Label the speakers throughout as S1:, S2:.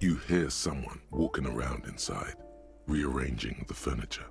S1: You hear someone walking around inside, rearranging the furniture.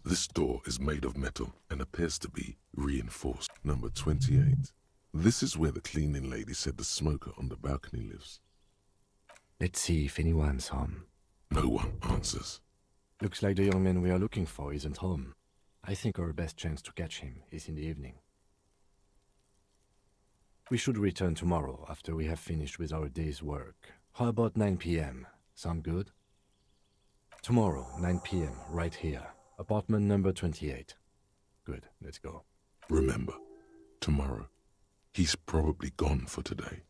S1: This door is made of metal and appears to be reinforced. Number 28. This is where the cleaning lady said the smoker on the balcony lives.
S2: Let's see if anyone's home.
S1: No one answers.
S2: Looks like the young man we are looking for isn't home. I think our best chance to catch him is in the evening. We should return tomorrow after we have finished with our day's work. How about 9 p.m.? Sound good? Tomorrow, 9 p.m., right here. Apartment number 28. Good, let's go.
S1: Remember, tomorrow, he's probably gone for today.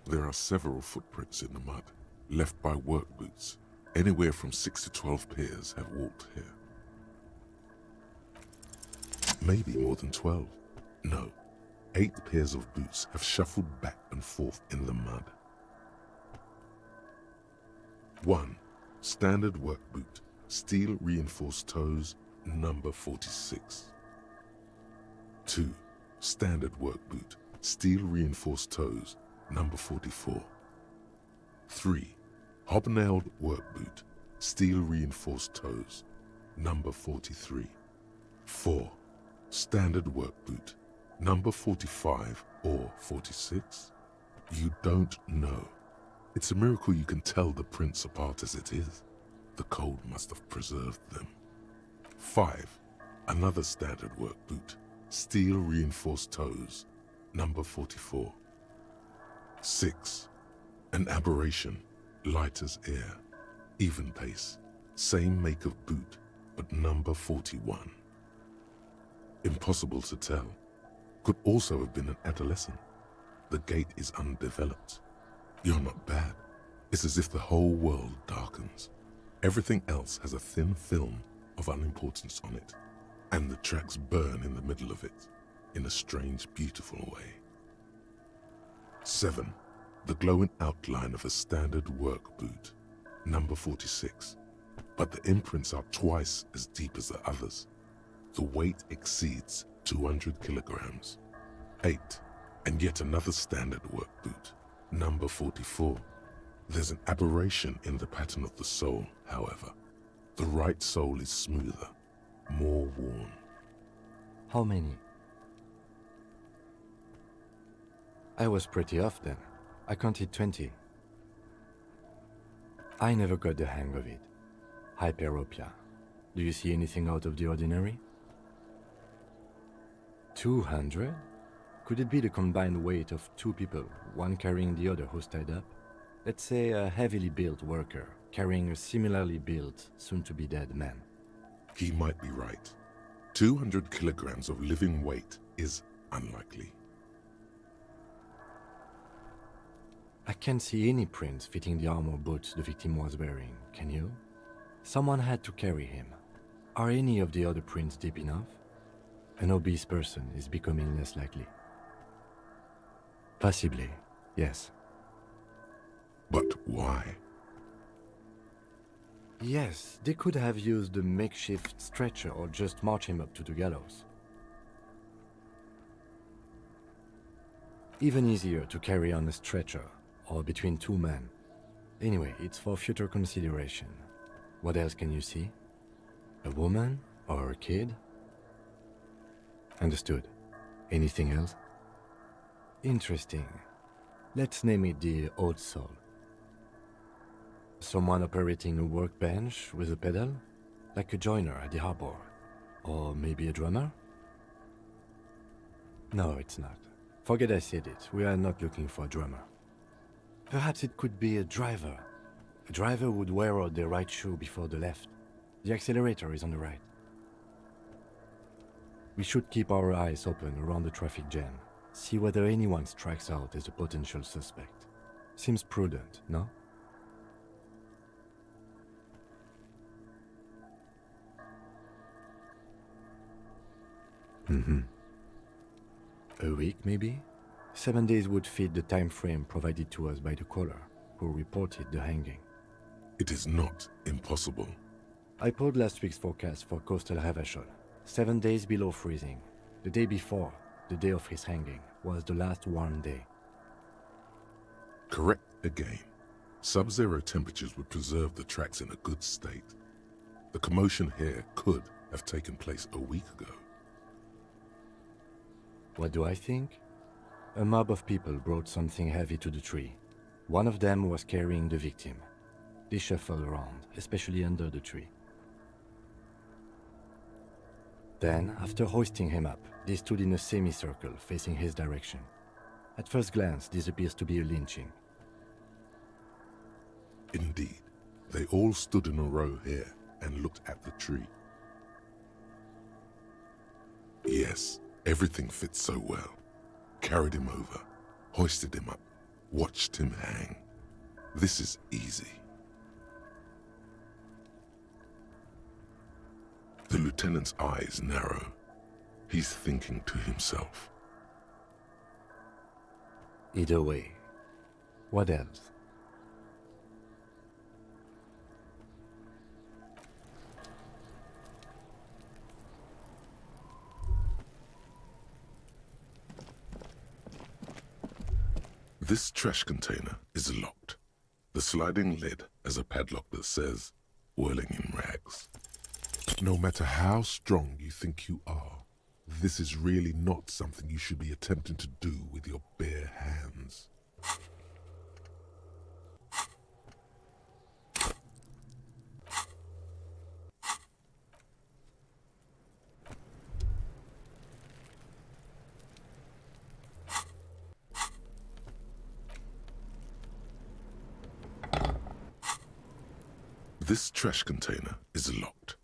S1: There are several footprints in the mud, left by work boots. Anywhere from 6 to 12 pairs have walked here. Maybe more than 12. No, 8 pairs of boots have shuffled back and forth in the mud. 1. Standard work boot, steel reinforced toes, number 46. 2. Standard work boot, steel reinforced toes, number 44. 3. Hobnailed work boot, steel reinforced toes, number 43. 4. Standard work boot, number 45 or 46? You don't know. It's a miracle you can tell the prints apart as it is. The cold must have preserved them. 5. Another standard work boot, steel reinforced toes, number 44. 6. An aberration, light as air, even pace, same make of boot, but number 41. Impossible to tell. Could also have been an adolescent. The gait is undeveloped. You're not bad. It's as if the whole world darkens. Everything else has a thin film of unimportance on it, and the tracks burn in the middle of it, in a strange, beautiful way. 7. The glowing outline of a standard work boot, number 46, but the imprints are twice as deep as the others. The weight exceeds 200 kilograms. 8. And yet another standard work boot, number 44. There's an aberration in the pattern of the sole, however. The right sole is smoother, more worn.
S2: How many? I was pretty off then. I counted 20. I never got the hang of it. Hyperopia. Do you see anything out of the ordinary? 200? Could it be the combined weight of two people, one carrying the other who's tied up? Let's say a heavily built worker carrying a similarly built, soon-to-be-dead man.
S1: He might be right. 200 kilograms of living weight is unlikely.
S2: I can't see any prints fitting the armor boots the victim was wearing, can you? Someone had to carry him. Are any of the other prints deep enough? An obese person is becoming less likely. Possibly, yes.
S1: But why?
S2: Yes, they could have used a makeshift stretcher or just march him up to the gallows. Even easier to carry on a stretcher, or between two men. Anyway, it's for future consideration. What else can you see? A woman or a kid? Understood. Anything else? Interesting. Let's name it the Old Soul. Someone operating a workbench with a pedal? Like a joiner at the harbor. Or maybe a drummer? No, it's not. Forget I said it. We are not looking for a drummer. Perhaps it could be a driver. A driver would wear out the right shoe before the left. The accelerator is on the right. We should keep our eyes open around the traffic jam. See whether anyone strikes out as a potential suspect. Seems prudent, no? A week, maybe? 7 days would fit the time frame provided to us by the caller, who reported the hanging.
S1: It is not impossible.
S2: I pulled last week's forecast for coastal Havashol. 7 days below freezing. The day before, the day of his hanging, was the last warm day.
S1: Correct again. Sub-zero temperatures would preserve the tracks in a good state. The commotion here could have taken place a week ago.
S2: What do I think? A mob of people brought something heavy to the tree. One of them was carrying the victim. They shuffled around, especially under the tree. Then, after hoisting him up, they stood in a semicircle facing his direction. At first glance, this appears to be a lynching.
S1: Indeed, they all stood in a row here and looked at the tree. Yes, everything fits so well. Carried him over, hoisted him up, watched him hang. This is easy. The lieutenant's eyes narrow. He's thinking to himself.
S2: Either way, what else?
S1: This trash container is locked. The sliding lid has a padlock that says, "Whirling in rags." No matter how strong you think you are, this is really not something you should be attempting to do with your bare hands. This trash container is locked.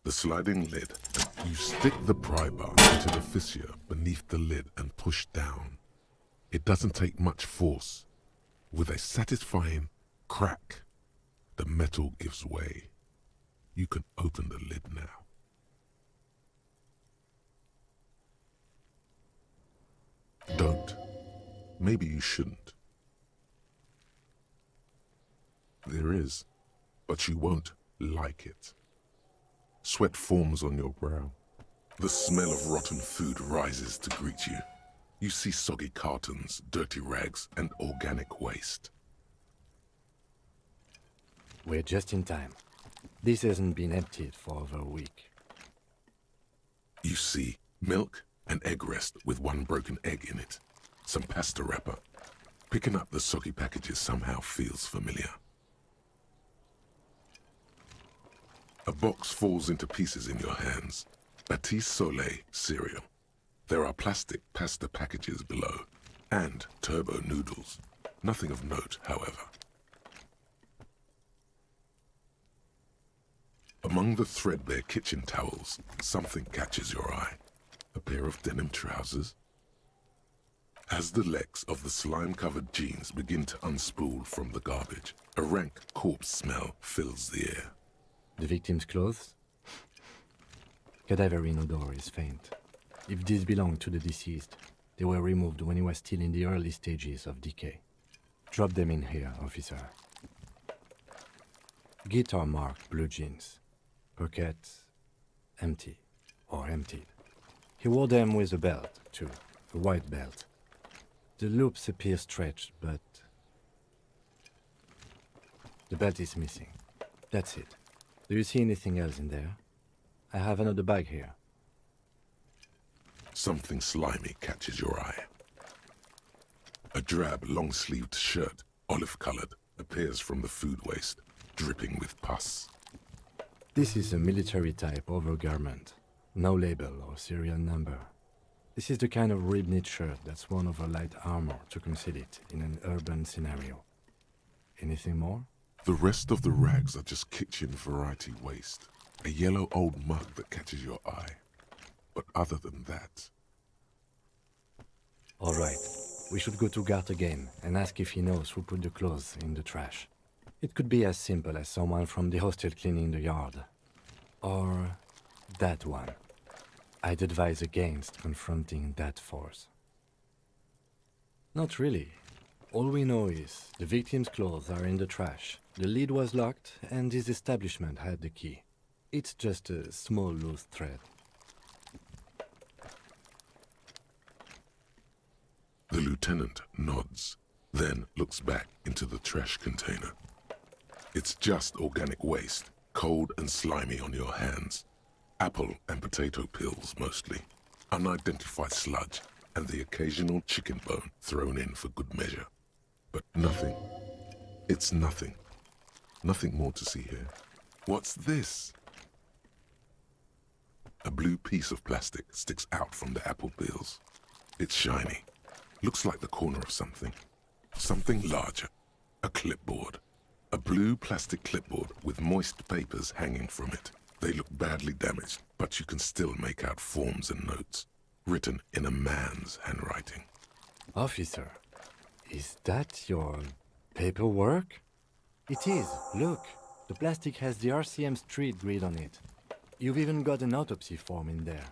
S1: The sliding lid, you stick the pry bar into the fissure beneath the lid and push down. It doesn't take much force. With a satisfying crack, the metal gives way. You can open the lid now. Don't. Maybe you shouldn't. There is, but you won't like it. Sweat forms on your brow. The smell of rotten food rises to greet you. You see soggy cartons, dirty rags, and organic waste.
S2: We're just in time. This hasn't been emptied for over a week.
S1: You see Milk, an egg rest with one broken egg in it, some pasta wrapper. Picking up the soggy packages somehow feels familiar. A box falls into pieces in your hands. Batiste Soleil cereal. There are plastic pasta packages below, and turbo noodles. Nothing of note, however. Among the threadbare kitchen towels, something catches your eye. A pair of denim trousers. As the legs of the slime-covered jeans begin to unspool from the garbage, a rank corpse smell fills the air.
S2: The victim's clothes? Cadaverine odor is faint. If these belong to the deceased, they were removed when he was still in the early stages of decay. Drop them in here, officer. Guitar-marked blue jeans. Pockets empty or emptied. He wore them with a belt, too, a white belt. The loops appear stretched, but the belt is missing. That's it. Do you see anything else in there? I have another bag here.
S1: Something slimy catches your eye. A drab, long-sleeved shirt, olive-colored, appears from the food waste, dripping with pus.
S2: This is a military-type overgarment. No label or serial number. This is the kind of rib-knit shirt that's worn over light armor to conceal it in an urban scenario. Anything more?
S1: The rest of the rags are just kitchen variety waste. A yellow old mug that catches your eye. But other than that...
S2: All right. We should go to Gart again and ask if he knows who put the clothes in the trash. It could be as simple as someone from the hostel cleaning the yard. Or that one. I'd advise against confronting that force. Not really. All we know is the victim's clothes are in the trash. The lid was locked and his establishment had the key. It's just a small loose thread.
S1: The lieutenant nods, then looks back into the trash container. It's just organic waste, cold and slimy on your hands. Apple and potato peels, mostly. Unidentified sludge, and the occasional chicken bone thrown in for good measure. But nothing. It's nothing. Nothing more to see here. What's this? A blue piece of plastic sticks out from the apple peels. It's shiny. Looks like the corner of something. Something larger. A clipboard. A blue plastic clipboard with moist papers hanging from it. They look badly damaged, but you can still make out forms and notes, written in a man's handwriting.
S2: Officer, is that your paperwork? It is. Look, the plastic has the RCM street grid on it. You've even got an autopsy form in there.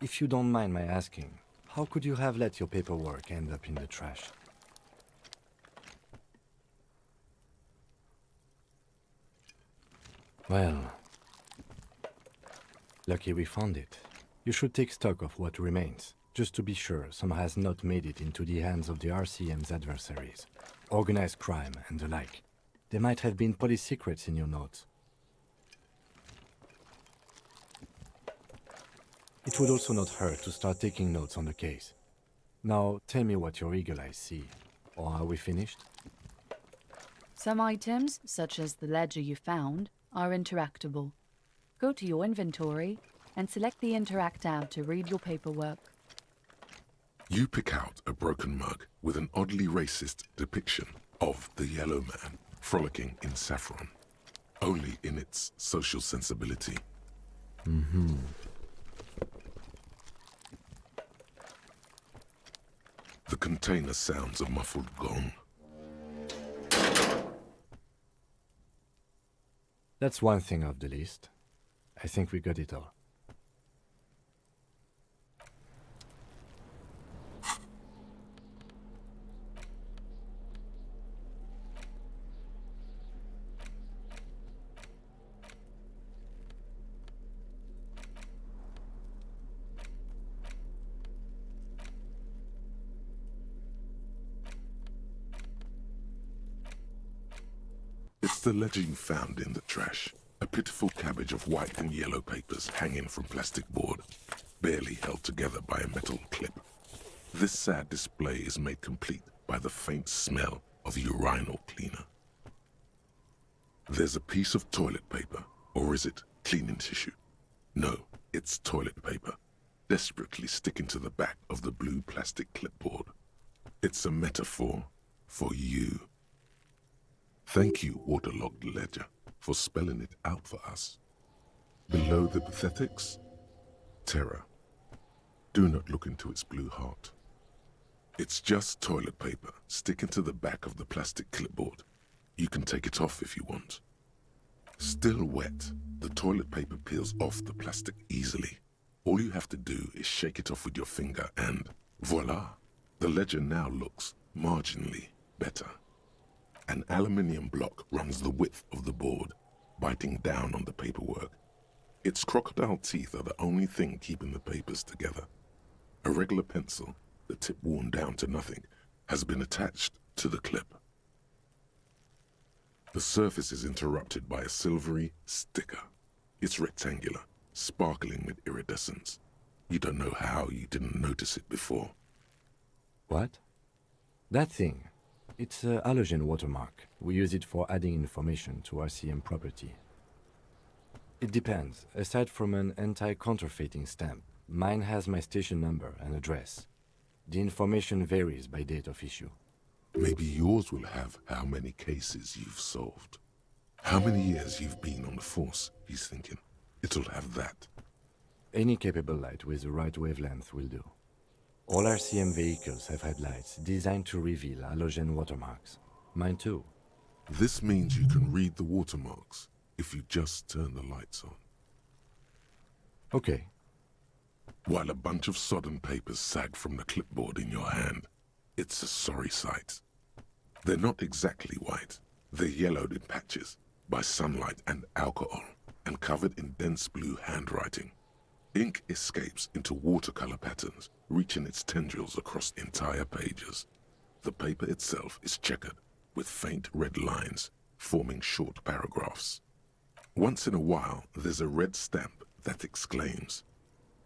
S2: If you don't mind my asking, how could you have let your paperwork end up in the trash? Well, lucky we found it. You should take stock of what remains, just to be sure some has not made it into the hands of the RCM's adversaries. Organized crime and the like. There might have been police secrets in your notes. It would also not hurt to start taking notes on the case. Now, tell me what your eagle eyes see. Or are we finished?
S3: Some items, such as the ledger you found, are interactable. Go to your inventory and select the Interact tab to read your paperwork.
S1: You pick out a broken mug with an oddly racist depiction of the yellow man frolicking in saffron, only in its social sensibility. The container sounds a muffled gong.
S2: That's one thing off the list. I think we got it all.
S1: It's the ledger you found in the trash. A pitiful cabbage of white and yellow papers hanging from plastic board, barely held together by a metal clip. This sad display is made complete by the faint smell of urinal cleaner. There's a piece of toilet paper, or is it cleaning tissue? No, it's toilet paper, desperately sticking to the back of the blue plastic clipboard. It's a metaphor for you. Thank you, waterlogged ledger, for spelling it out for us. Below the pathetics, terror. Do not look into its blue heart. It's just toilet paper sticking to the back of the plastic clipboard. You can take it off if you want. Still wet, the toilet paper peels off the plastic easily. All you have to do is shake it off with your finger and voila! The ledger now looks marginally better. An aluminium block runs the width of the board, biting down on the paperwork. Its crocodile teeth are the only thing keeping the papers together. A regular pencil, the tip worn down to nothing, has been attached to the clip. The surface is interrupted by a silvery sticker. It's rectangular, sparkling with iridescence. You don't know how you didn't notice it before.
S2: What? That thing. It's a halogen watermark. We use it for adding information to RCM property. It depends. Aside from an anti-counterfeiting stamp, mine has my station number and address. The information varies by date of issue.
S1: Maybe yours will have how many cases you've solved. How many years you've been on the force, he's thinking. It'll have that.
S2: Any capable light with the right wavelength will do. All RCM vehicles have headlights designed to reveal halogen watermarks. Mine too.
S1: This means you can read the watermarks if you just turn the lights on.
S2: Okay.
S1: While a bunch of sodden papers sag from the clipboard in your hand, it's a sorry sight. They're not exactly white. They're yellowed in patches by sunlight and alcohol and covered in dense blue handwriting. Ink escapes into watercolor patterns, reaching its tendrils across entire pages. The paper itself is checkered with faint red lines, forming short paragraphs. Once in a while, there's a red stamp that exclaims,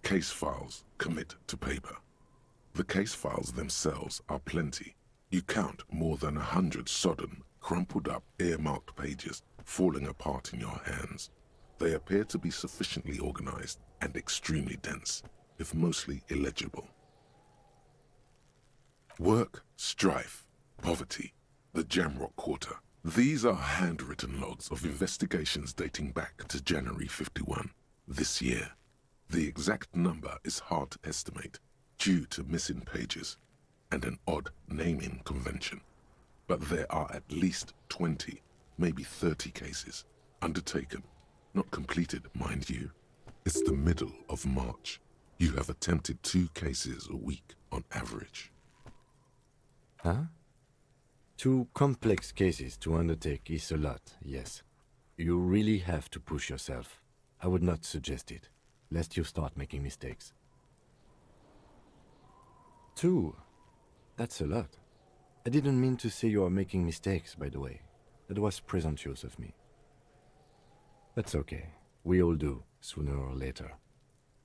S1: "Case files commit to paper." The case files themselves are plenty. You count more than 100 sodden, crumpled up, earmarked pages falling apart in your hands. They appear to be sufficiently organized and extremely dense, if mostly illegible. Work, strife, poverty, the Jamrock Quarter. These are handwritten logs of investigations dating back to January 51, this year. The exact number is hard to estimate, due to missing pages and an odd naming convention. But there are at least 20, maybe 30 cases, undertaken, not completed, mind you. It's the middle of March. You have attempted 2 cases a week on average.
S2: Huh? 2 complex cases to undertake is a lot, yes. You really have to push yourself. I would not suggest it, lest you start making mistakes. 2? That's a lot. I didn't mean to say you are making mistakes, by the way. That was presumptuous of me. That's okay. We all do, sooner or later.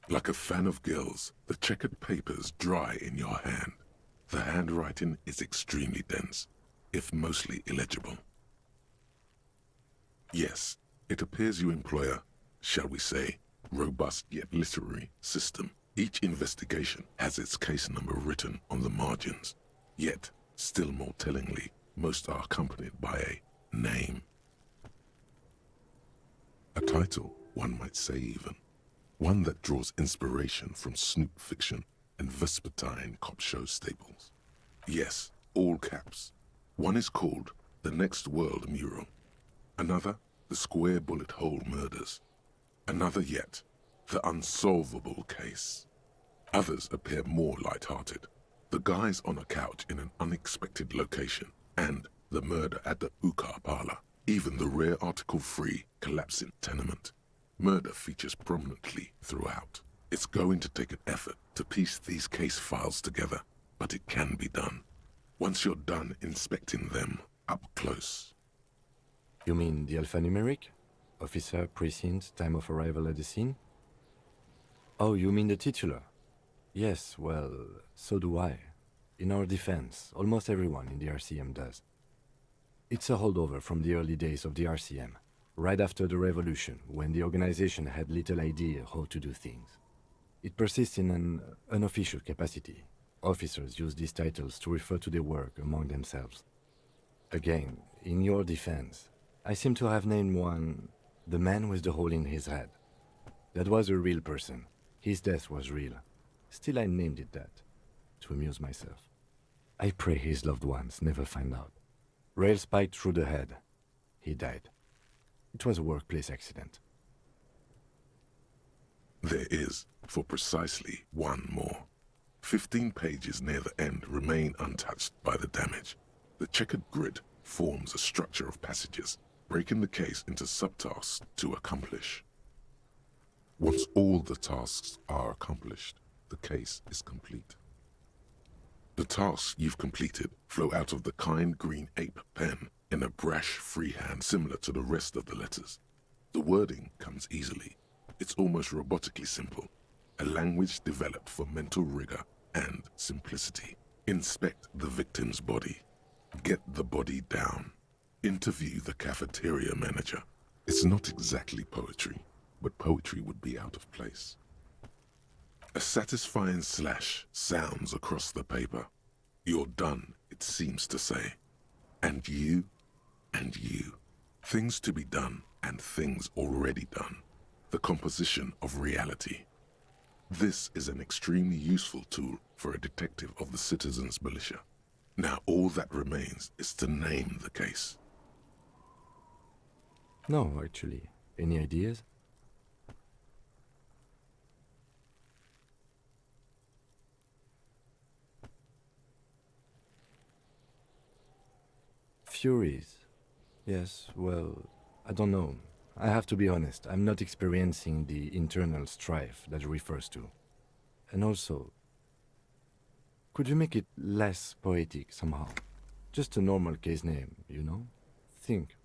S1: Like a fan of gills, the checkered papers dry in your hand. The handwriting is extremely dense, if mostly illegible. Yes, it appears you employ a, shall we say, robust yet literary system. Each investigation has its case number written on the margins. Yet, still more tellingly, most are accompanied by a name. A title, one might say even. One that draws inspiration from Snoop fiction and Vespertine cop show staples. Yes, all caps. One is called The Next World Mural. Another, The Square Bullet Hole Murders. Another yet, The Unsolvable Case. Others appear more light-hearted. The guys on a couch in an unexpected location, and the murder at the Ukar parlor. Even the rare article-free collapsing tenement. Murder features prominently throughout. It's going to take an effort to piece these case files together, but it can be done. Once you're done inspecting them up close.
S2: You mean the alphanumeric? Officer, precinct, time of arrival at the scene? Oh, you mean the titular? Yes, well, so do I. In our defense, almost everyone in the RCM does. It's a holdover from the early days of the RCM, right after the revolution, when the organization had little idea how to do things. It persists in an unofficial capacity. Officers use these titles to refer to their work among themselves. Again, in your defense, I seem to have named one the man with the hole in his head. That was a real person. His death was real. Still, I named it that, to amuse myself. I pray his loved ones never find out. Rail spiked through the head. He died. It was a workplace accident.
S1: There is, for precisely one more. 15 pages near the end remain untouched by the damage. The checkered grid forms a structure of passages, breaking the case into subtasks to accomplish. Once all the tasks are accomplished, the case is complete. The tasks you've completed flow out of the kind green ape pen in a brash freehand similar to the rest of the letters. The wording comes easily. It's almost robotically simple, a language developed for mental rigor and simplicity. Inspect the victim's body. Get the body down. Interview the cafeteria manager. It's not exactly poetry, but poetry would be out of place. A satisfying slash sounds across the paper. You're done, it seems to say. And you, and you. Things to be done and things already done. The composition of reality. This is an extremely useful tool for a detective of the citizens' militia. Now all that remains is to name the case.
S2: No, actually. Any ideas? Furies. Yes, well, I don't know. I have to be honest, I'm not experiencing the internal strife that it refers to. And also, could you make it less poetic somehow? Just a normal case name, you know? Think,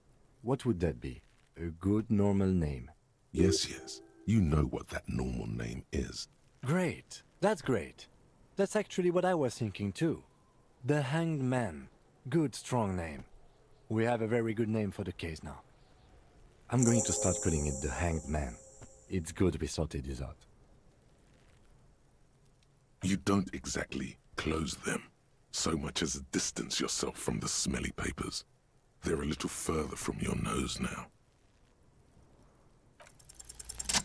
S2: what would that be? A good normal name.
S1: Yes. You know what that normal name is.
S2: Great. That's great. That's actually what I was thinking too. The Hanged Man. Good, strong name. We have a very good name for the case now. I'm going to start calling it the Hanged Man. It's good we sorted this out.
S1: You don't exactly close them, so much as distance yourself from the smelly papers. They're a little further from your nose now.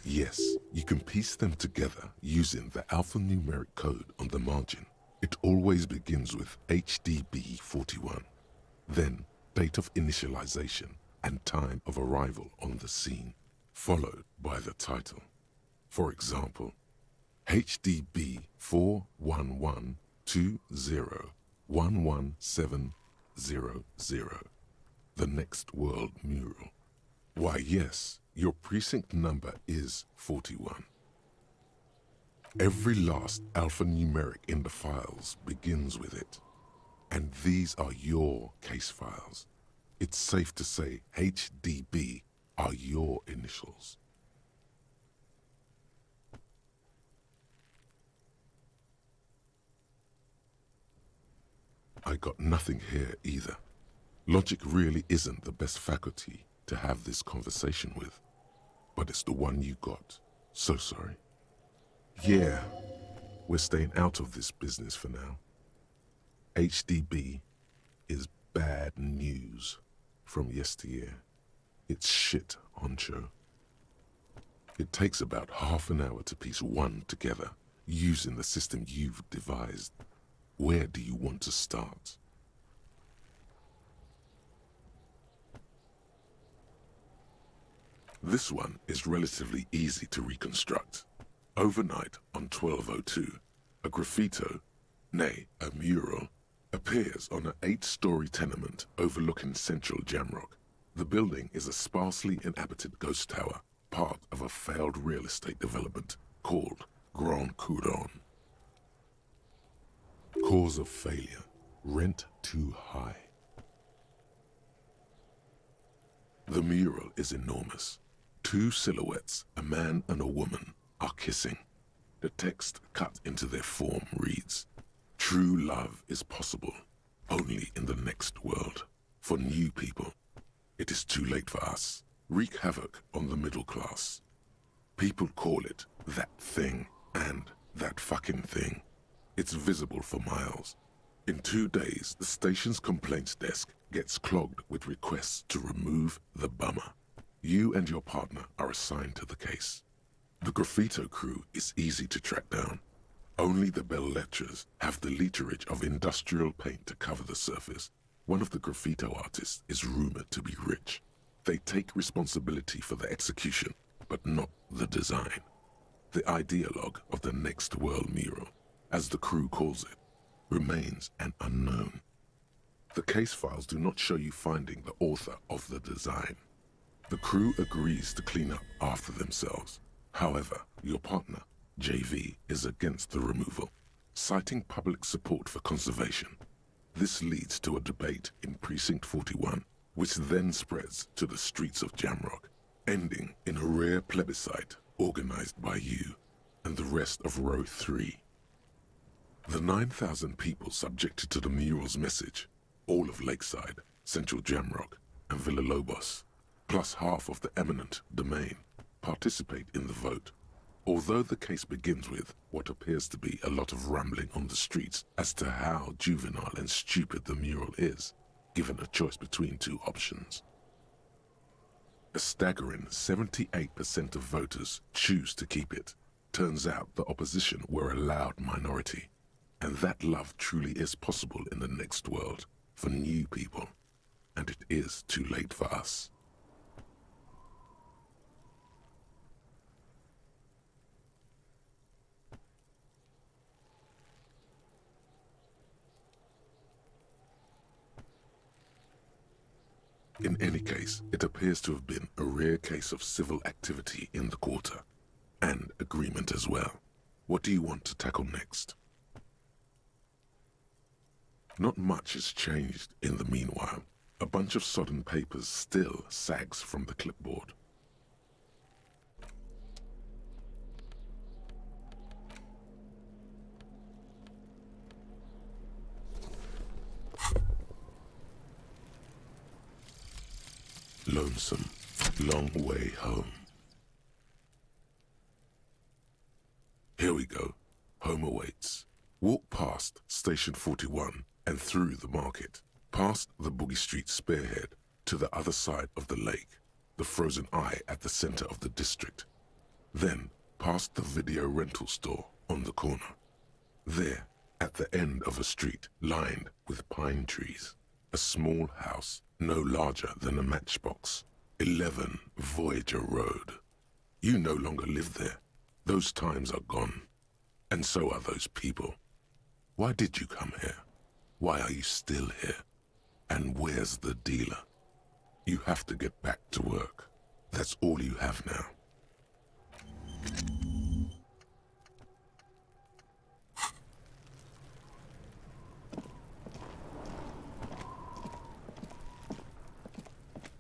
S1: Yes, you can piece them together using the alphanumeric code on the margin. It always begins with HDB 41, then date of initialization and time of arrival on the scene, followed by the title. For example, HDB 41120111700, the Next World Mural. Why yes, your precinct number is 41. Every last alphanumeric in the files begins with it. And these are your case files. It's safe to say HDB are your initials. I got nothing here either. Logic really isn't the best faculty to have this conversation with, but it's the one you got. So sorry. Yeah, we're staying out of this business for now. HDB is bad news from yesteryear. It's shit, honcho. It takes about half an hour to piece one together using the system you've devised. Where do you want to start? This one is relatively easy to reconstruct. Overnight on 1202, a graffito, nay, a mural, appears on an 8-story tenement overlooking central Jamrock. The building is a sparsely inhabited ghost tower, part of a failed real estate development called Grand Couronne. Cause of failure, rent too high. The mural is enormous. Two silhouettes, a man and a woman, are kissing. The text cut into their form reads, "True love is possible only in the next world. For new people, it is too late for us. Wreak havoc on the middle class. People call it that thing and that fucking thing. It's visible for miles. In 2 days, the station's complaints desk gets clogged with requests to remove the bummer. You and your partner are assigned to the case. The graffito crew is easy to track down. Only the bell lectures have the literage of industrial paint to cover the surface. One of the graffito artists is rumored to be rich. They take responsibility for the execution, but not the design. The ideologue of the next world mural, as the crew calls it, remains an unknown. The case files do not show you finding the author of the design. The crew agrees to clean up after themselves. However, your partner, JV, is against the removal, citing public support for conservation. This leads to a debate in Precinct 41, which then spreads to the streets of Jamrock, ending in a rare plebiscite organized by you and the rest of Row 3. The 9,000 people subjected to the mural's message, all of Lakeside, Central Jamrock, and Villalobos, plus half of the eminent domain, participate in the vote. Although the case begins with what appears to be a lot of rambling on the streets as to how juvenile and stupid the mural is, given a choice between two options. A staggering 78% of voters choose to keep it. Turns out the opposition were a loud minority, and that love truly is possible in the next world for new people, and it is too late for us. In any case, it appears to have been a rare case of civil activity in the quarter, and agreement as well. What do you want to tackle next? Not much has changed in the meanwhile. A bunch of sodden papers still sags from the clipboard. Lonesome, long way home. Here we go. Home awaits. Walk past Station 41 and through the market, past the Boogie Street spearhead to the other side of the lake, the frozen eye at the center of the district. Then past the video rental store on the corner. There, at the end of a street lined with pine trees, a small house no larger than a matchbox. 11 Voyager Road. You no longer live there. Those times are gone. And so are those people. Why did you come here? Why are you still here? And where's the dealer? You have to get back to work. That's all you have now.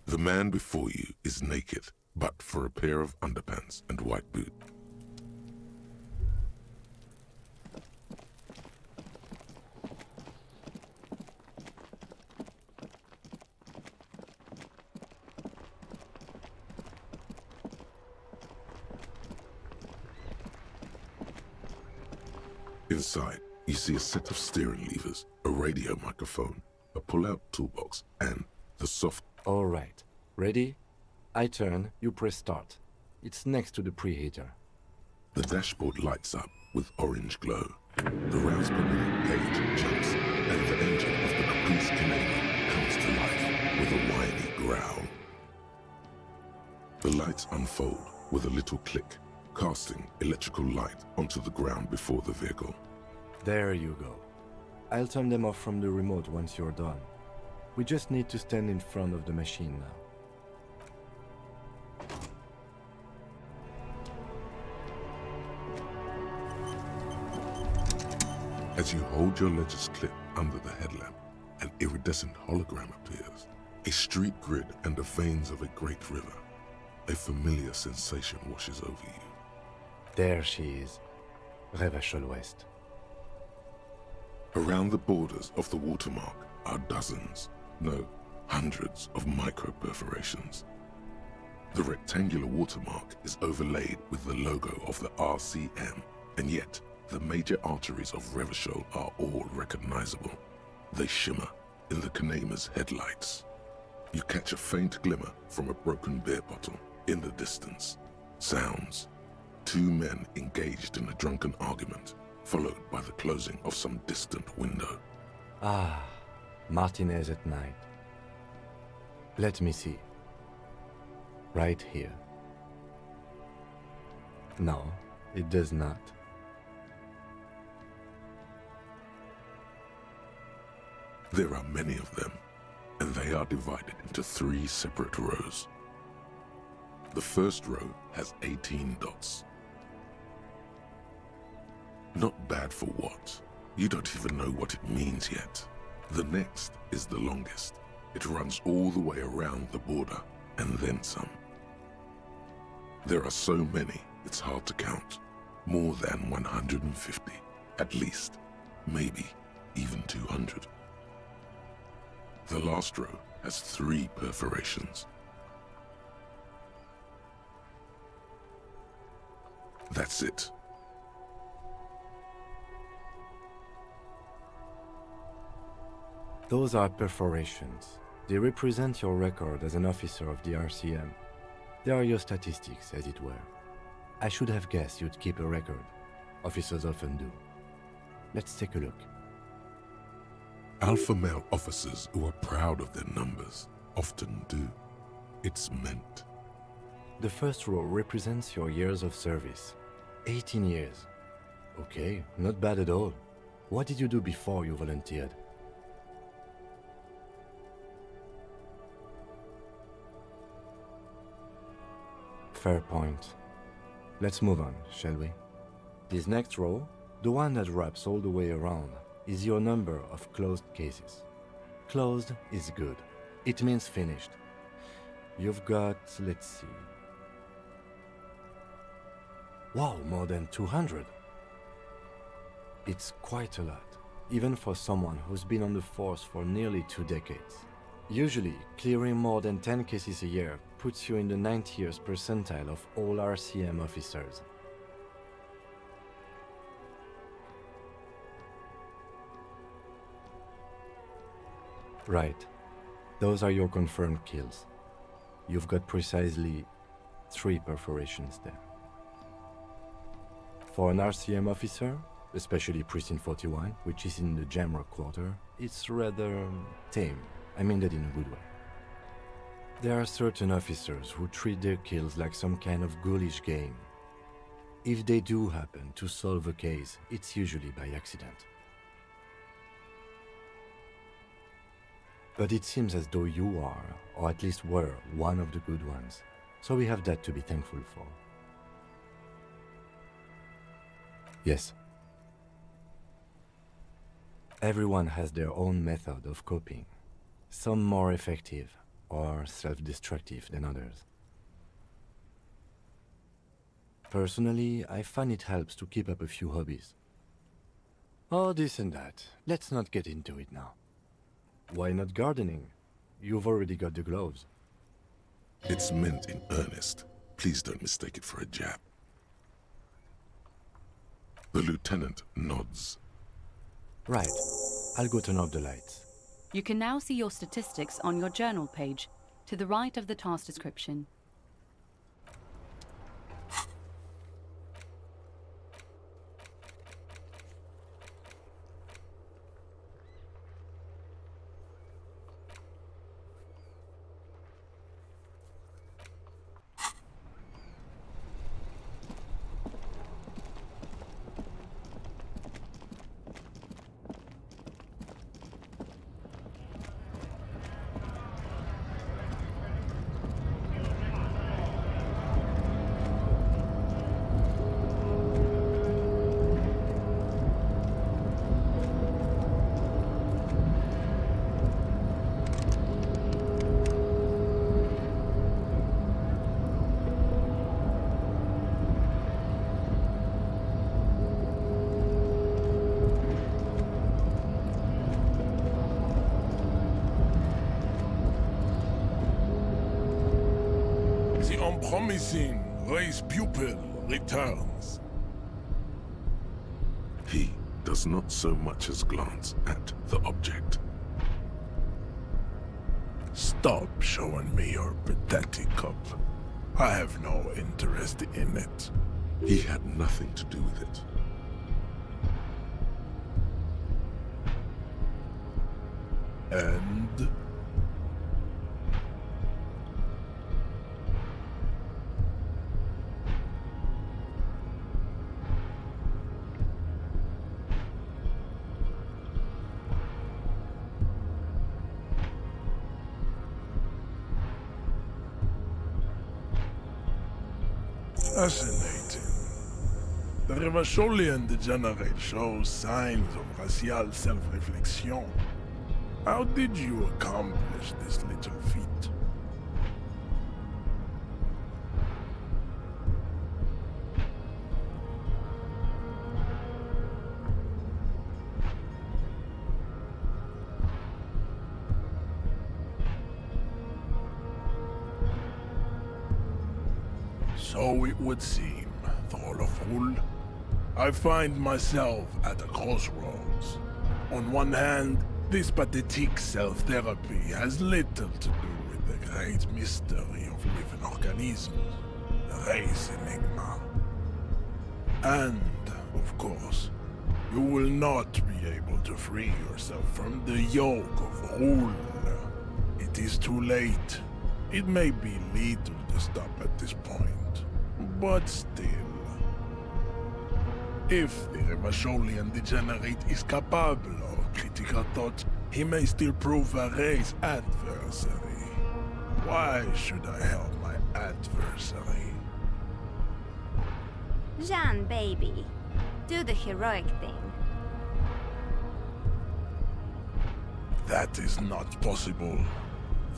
S1: The man before you is naked, but for a pair of underpants and white boot. Inside, you see a set of steering levers, a radio microphone, a pull-out toolbox, and the soft...
S2: All right. Ready? I turn, you press start. It's next to the preheater.
S1: The dashboard lights up with orange glow. The rounds per minute gauge jumps, and the engine of the Caprice Canadian comes to life with a whiny growl. The lights unfold with a little click, casting electrical light onto the ground before the vehicle.
S2: There you go. I'll turn them off from the remote once you're done. We just need to stand in front of the machine now.
S1: As you hold your ledger's clip under the headlamp, an iridescent hologram appears, a street grid and the veins of a great river. A familiar sensation washes over you.
S2: There she is, Revachol West.
S1: Around the borders of the watermark are dozens, no, hundreds of micro-perforations. The rectangular watermark is overlaid with the logo of the RCM, and yet the major arteries of Revachol are all recognizable. They shimmer in the Kanema's headlights. You catch a faint glimmer from a broken beer bottle in the distance. Sounds. Two men engaged in a drunken argument, followed by the closing of some distant window.
S2: Ah, Martinez at night. Let me see. Right here. No, it does not.
S1: There are many of them, and they are divided into 3 separate rows. The first row has 18 dots. Not bad for what? You don't even know what it means yet. The next is the longest. It runs all the way around the border, and then some. There are so many, it's hard to count. More than 150, at least. Maybe even 200. The last row has 3 perforations. That's it.
S2: Those are perforations. They represent your record as an officer of the RCM. They are your statistics, as it were. I should have guessed you'd keep a record. Officers often do. Let's take a look.
S1: Alpha male officers who are proud of their numbers often do. It's meant.
S2: The first row represents your years of service. 18 years. Okay, not bad at all. What did you do before you volunteered? Fair point. Let's move on, shall we? This next row, the one that wraps all the way around, is your number of closed cases. Closed is good. It means finished. You've got, let's see. Wow, more than 200. It's quite a lot, even for someone who's been on the force for nearly 2 decades. Usually, clearing more than 10 cases a year puts you in the 90th percentile of all RCM officers. Right. Those are your confirmed kills. You've got precisely 3 perforations there. For an RCM officer, especially Precinct 41, which is in the Jamrock quarter, it's rather tame. I mean that in a good way. There are certain officers who treat their kills like some kind of ghoulish game. If they do happen to solve a case, it's usually by accident. But it seems as though you are, or at least were, one of the good ones. So we have that to be thankful for. Yes. Everyone has their own method of coping. Some more effective or self-destructive than others. Personally, I find it helps to keep up a few hobbies. Oh, this and that. Let's not get into it now. Why not gardening? You've already got the gloves.
S1: It's meant in earnest. Please don't mistake it for a jab. The lieutenant nods.
S2: Right. I'll go turn off the lights.
S3: You can now see your statistics on your journal page, to the right of the task description.
S4: promising race pupil returns.
S1: He does not so much as glance at the object.
S4: Stop showing me your pathetic cup. I have no interest in it.
S1: He had nothing to do with it.
S4: And? Fascinating. The Revacholian degenerate shows signs of racial self-reflection. How did you accomplish this little feat? So it would seem, Thrall of Rule. I find myself at a crossroads. On one hand, this pathetic self-therapy has little to do with the great mystery of living organisms, the race enigma. And, of course, you will not be able to free yourself from the yoke of rule. It is too late. It may be lethal to stop at this point, but still. If the Revacholian degenerate is capable of critical thought, he may still prove a race adversary. Why should I help my adversary?
S5: Jean, baby. Do the heroic thing.
S4: That is not possible.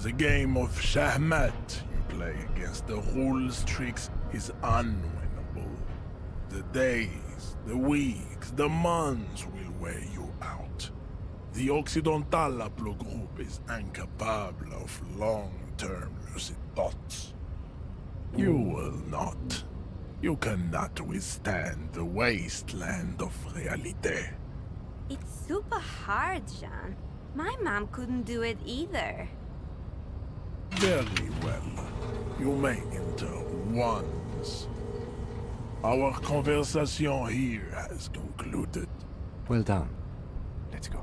S4: The game of Shahmat you play against the rules tricks is unwinnable. The days, the weeks, the months will wear you out. The Occidental Haplogroup is incapable of long-term lucid thoughts. You will not. You cannot withstand the wasteland of realite.
S5: It's super hard, Jean. My mom couldn't do it either.
S4: Very well. You may enter once. Our conversation here has concluded.
S2: Well done. Let's go.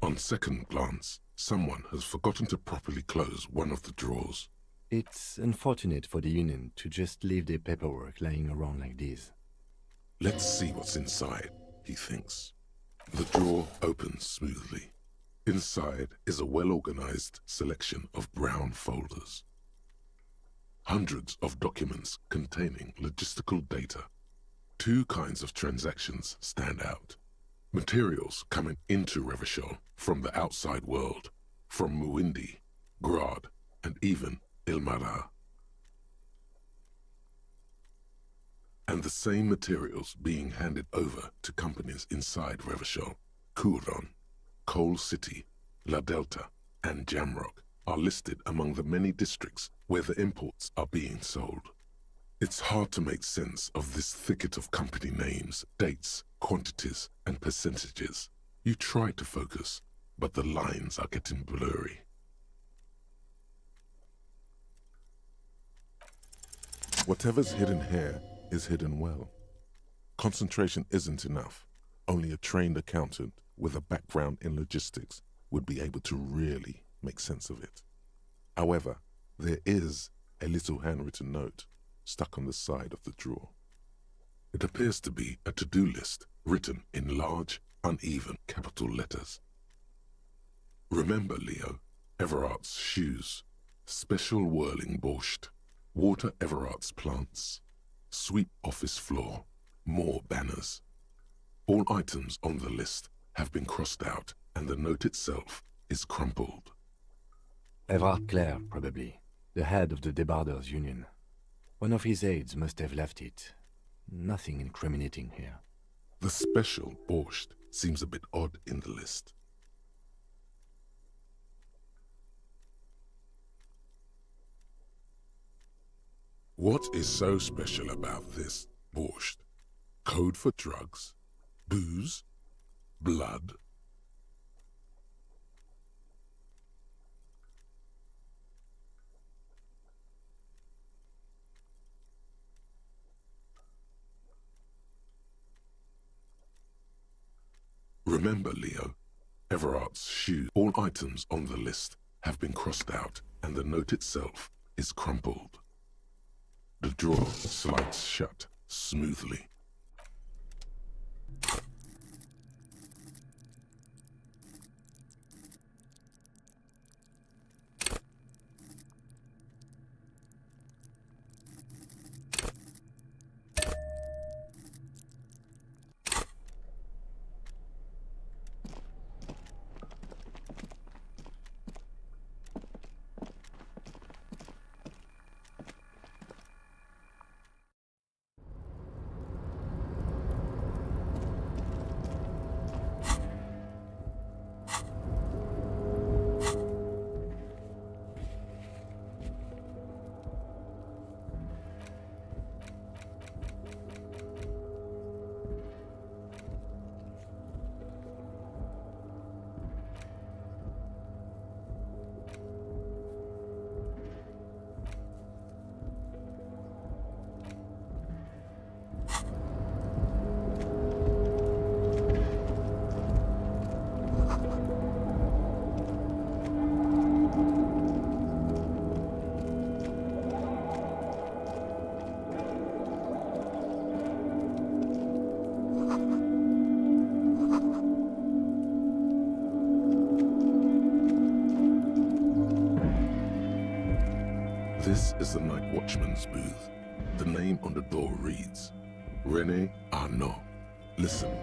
S1: On second glance, someone has forgotten to properly close one of the drawers.
S2: It's unfortunate for the Union to just leave their paperwork lying around like this.
S1: Let's see what's inside, he thinks. The drawer opens smoothly. Inside is a well-organized selection of brown folders. hundreds of documents containing logistical data. Two kinds of transactions stand out. Materials coming into Revachol from the outside world, from Muindi, Grad, and even Ilmara. And the same materials being handed over to companies inside Revachol, Kuron, Coal City, La Delta, and Jamrock are listed among the many districts where the imports are being sold. It's hard to make sense of this thicket of company names, dates, quantities, and percentages. You try to focus, but the lines are getting blurry. Whatever's hidden here is hidden well. Concentration isn't enough. Only a trained accountant with a background in logistics would be able to really make sense of it. However, there is a little handwritten note stuck on the side of the drawer. It appears to be a to-do list written in large, uneven capital letters. Remember, Leo, Everart's shoes, special whirling borscht, water Everart's plants, sweep office floor, more banners. All items on the list have been crossed out and the note itself is crumpled.
S2: Everard Clare, probably, the head of the Debarders Union. One of his aides must have left it. Nothing incriminating here.
S1: The special borscht seems a bit odd in the list. What is so special about this borscht? Code for drugs? Booze? Blood? Remember, Leo, Everart's shoes. All items on the list have been crossed out and the note itself is crumpled. The drawer slides shut smoothly. This is the night watchman's booth. The name on the door reads, René Arnaud. Listen,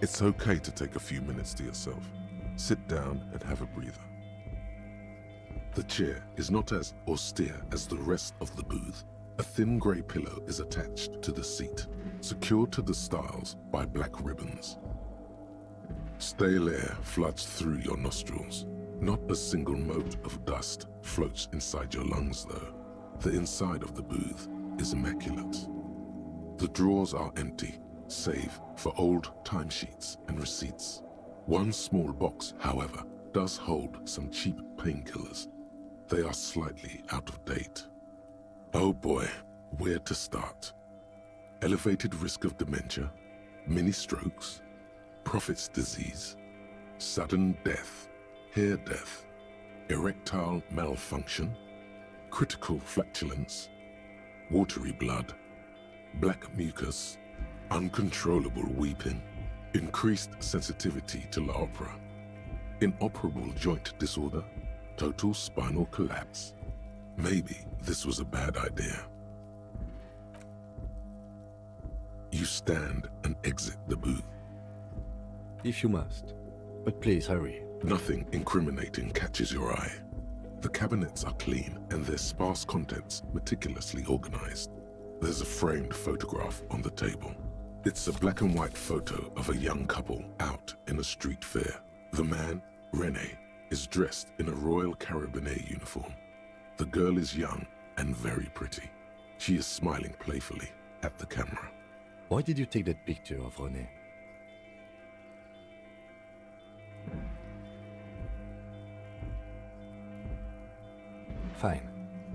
S1: it's okay to take a few minutes to yourself. Sit down and have a breather. The chair is not as austere as the rest of the booth. A thin grey pillow is attached to the seat, secured to the stiles by black ribbons. Stale air floods through your nostrils. Not a single mote of dust floats inside your lungs, though. The inside of the booth is immaculate. The drawers are empty, save for old timesheets and receipts. One small box, however, does hold some cheap painkillers. They are slightly out of date. Oh boy, where to start? Elevated risk of dementia, mini strokes, prophet's disease, sudden death, hair death, erectile malfunction, critical flatulence, watery blood, black mucus, uncontrollable weeping, increased sensitivity to La Opera, inoperable joint disorder, total spinal collapse, Maybe this was a bad idea. You stand and exit the booth.
S2: If you must. But please hurry.
S1: Nothing incriminating catches your eye. The cabinets are clean and their sparse contents meticulously organized. There's a framed photograph on the table. It's a black and white photo of a young couple out in a street fair. The man, René, is dressed in a Royal Carabinier uniform. The girl is young and very pretty. She is smiling playfully at the camera.
S2: Why did you take that picture of René? Fine,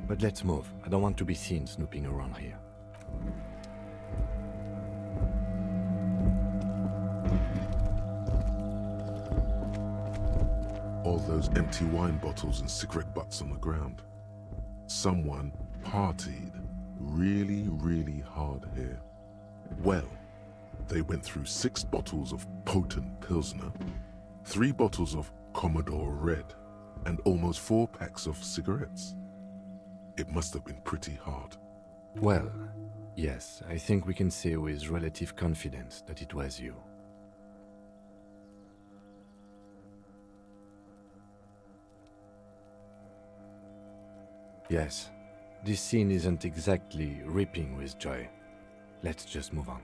S2: but let's move. I don't want to be seen snooping around here.
S1: All those empty wine bottles and cigarette butts on the ground. Someone partied really, really hard here. Well, they went through 6 bottles of potent Pilsner, 3 bottles of Commodore Red, and almost 4 packs of cigarettes. It must have been pretty hard.
S2: Well, yes, I think we can say with relative confidence that it was you. Yes, this scene isn't exactly ripping with joy. Let's just move on.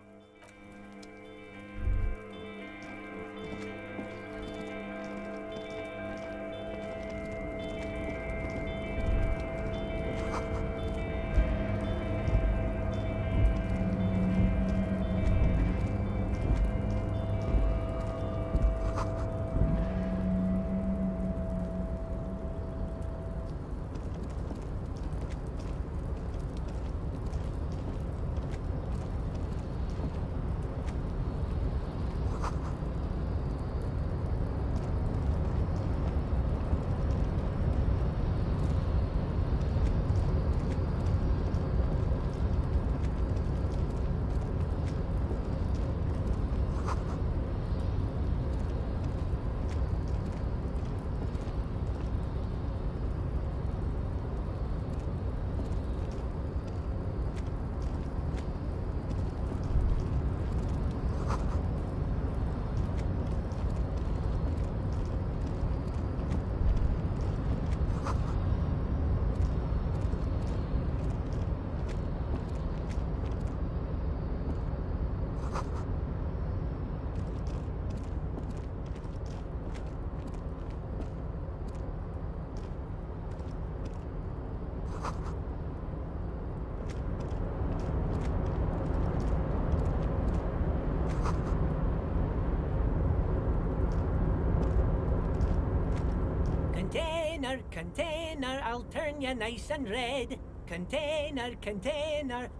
S6: Container, I'll turn you nice and red. Container,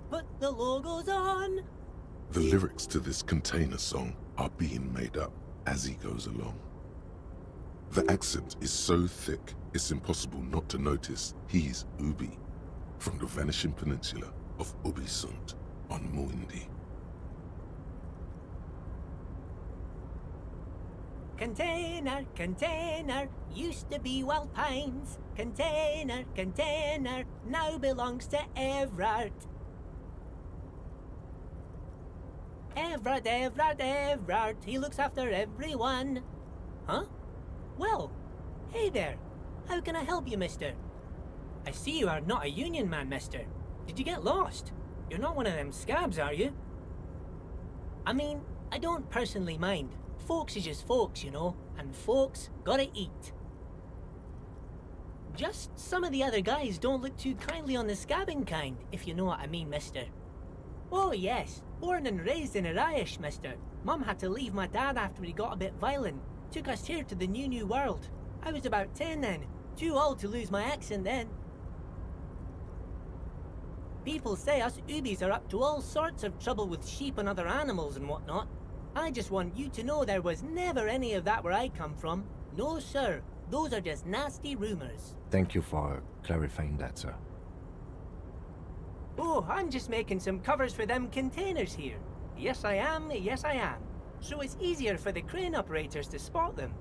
S6: put the logos on.
S1: The lyrics to this Container song are being made up as he goes along. The accent is so thick, it's impossible not to notice he's Ubi, from the vanishing peninsula of Ubisund on Muindi.
S6: Container, used to be Wild Pines. Container, now belongs to Everard. Everard, he looks after everyone. Huh? Well, hey there. How can I help you, mister? I see you are not a union man, mister. Did you get lost? You're not one of them scabs, are you? I mean, I don't personally mind. Folks is just folks, you know, and folks gotta eat. Just some of the other guys don't look too kindly on the scabbing kind, if you know what I mean, mister. Oh yes, born and raised in Irish, mister. Mum had to leave my dad after he got a bit violent. Took us here to the new world. I was about 10 then, too old to lose my accent then. People say us Ubis are up to all sorts of trouble with sheep and other animals and whatnot. I just want you to know there was never any of that where I come from. No, sir. Those are just nasty rumors.
S2: Thank you for clarifying that, sir.
S6: Oh, I'm just making some covers for them containers here. Yes, I am. So it's easier for the crane operators to spot them.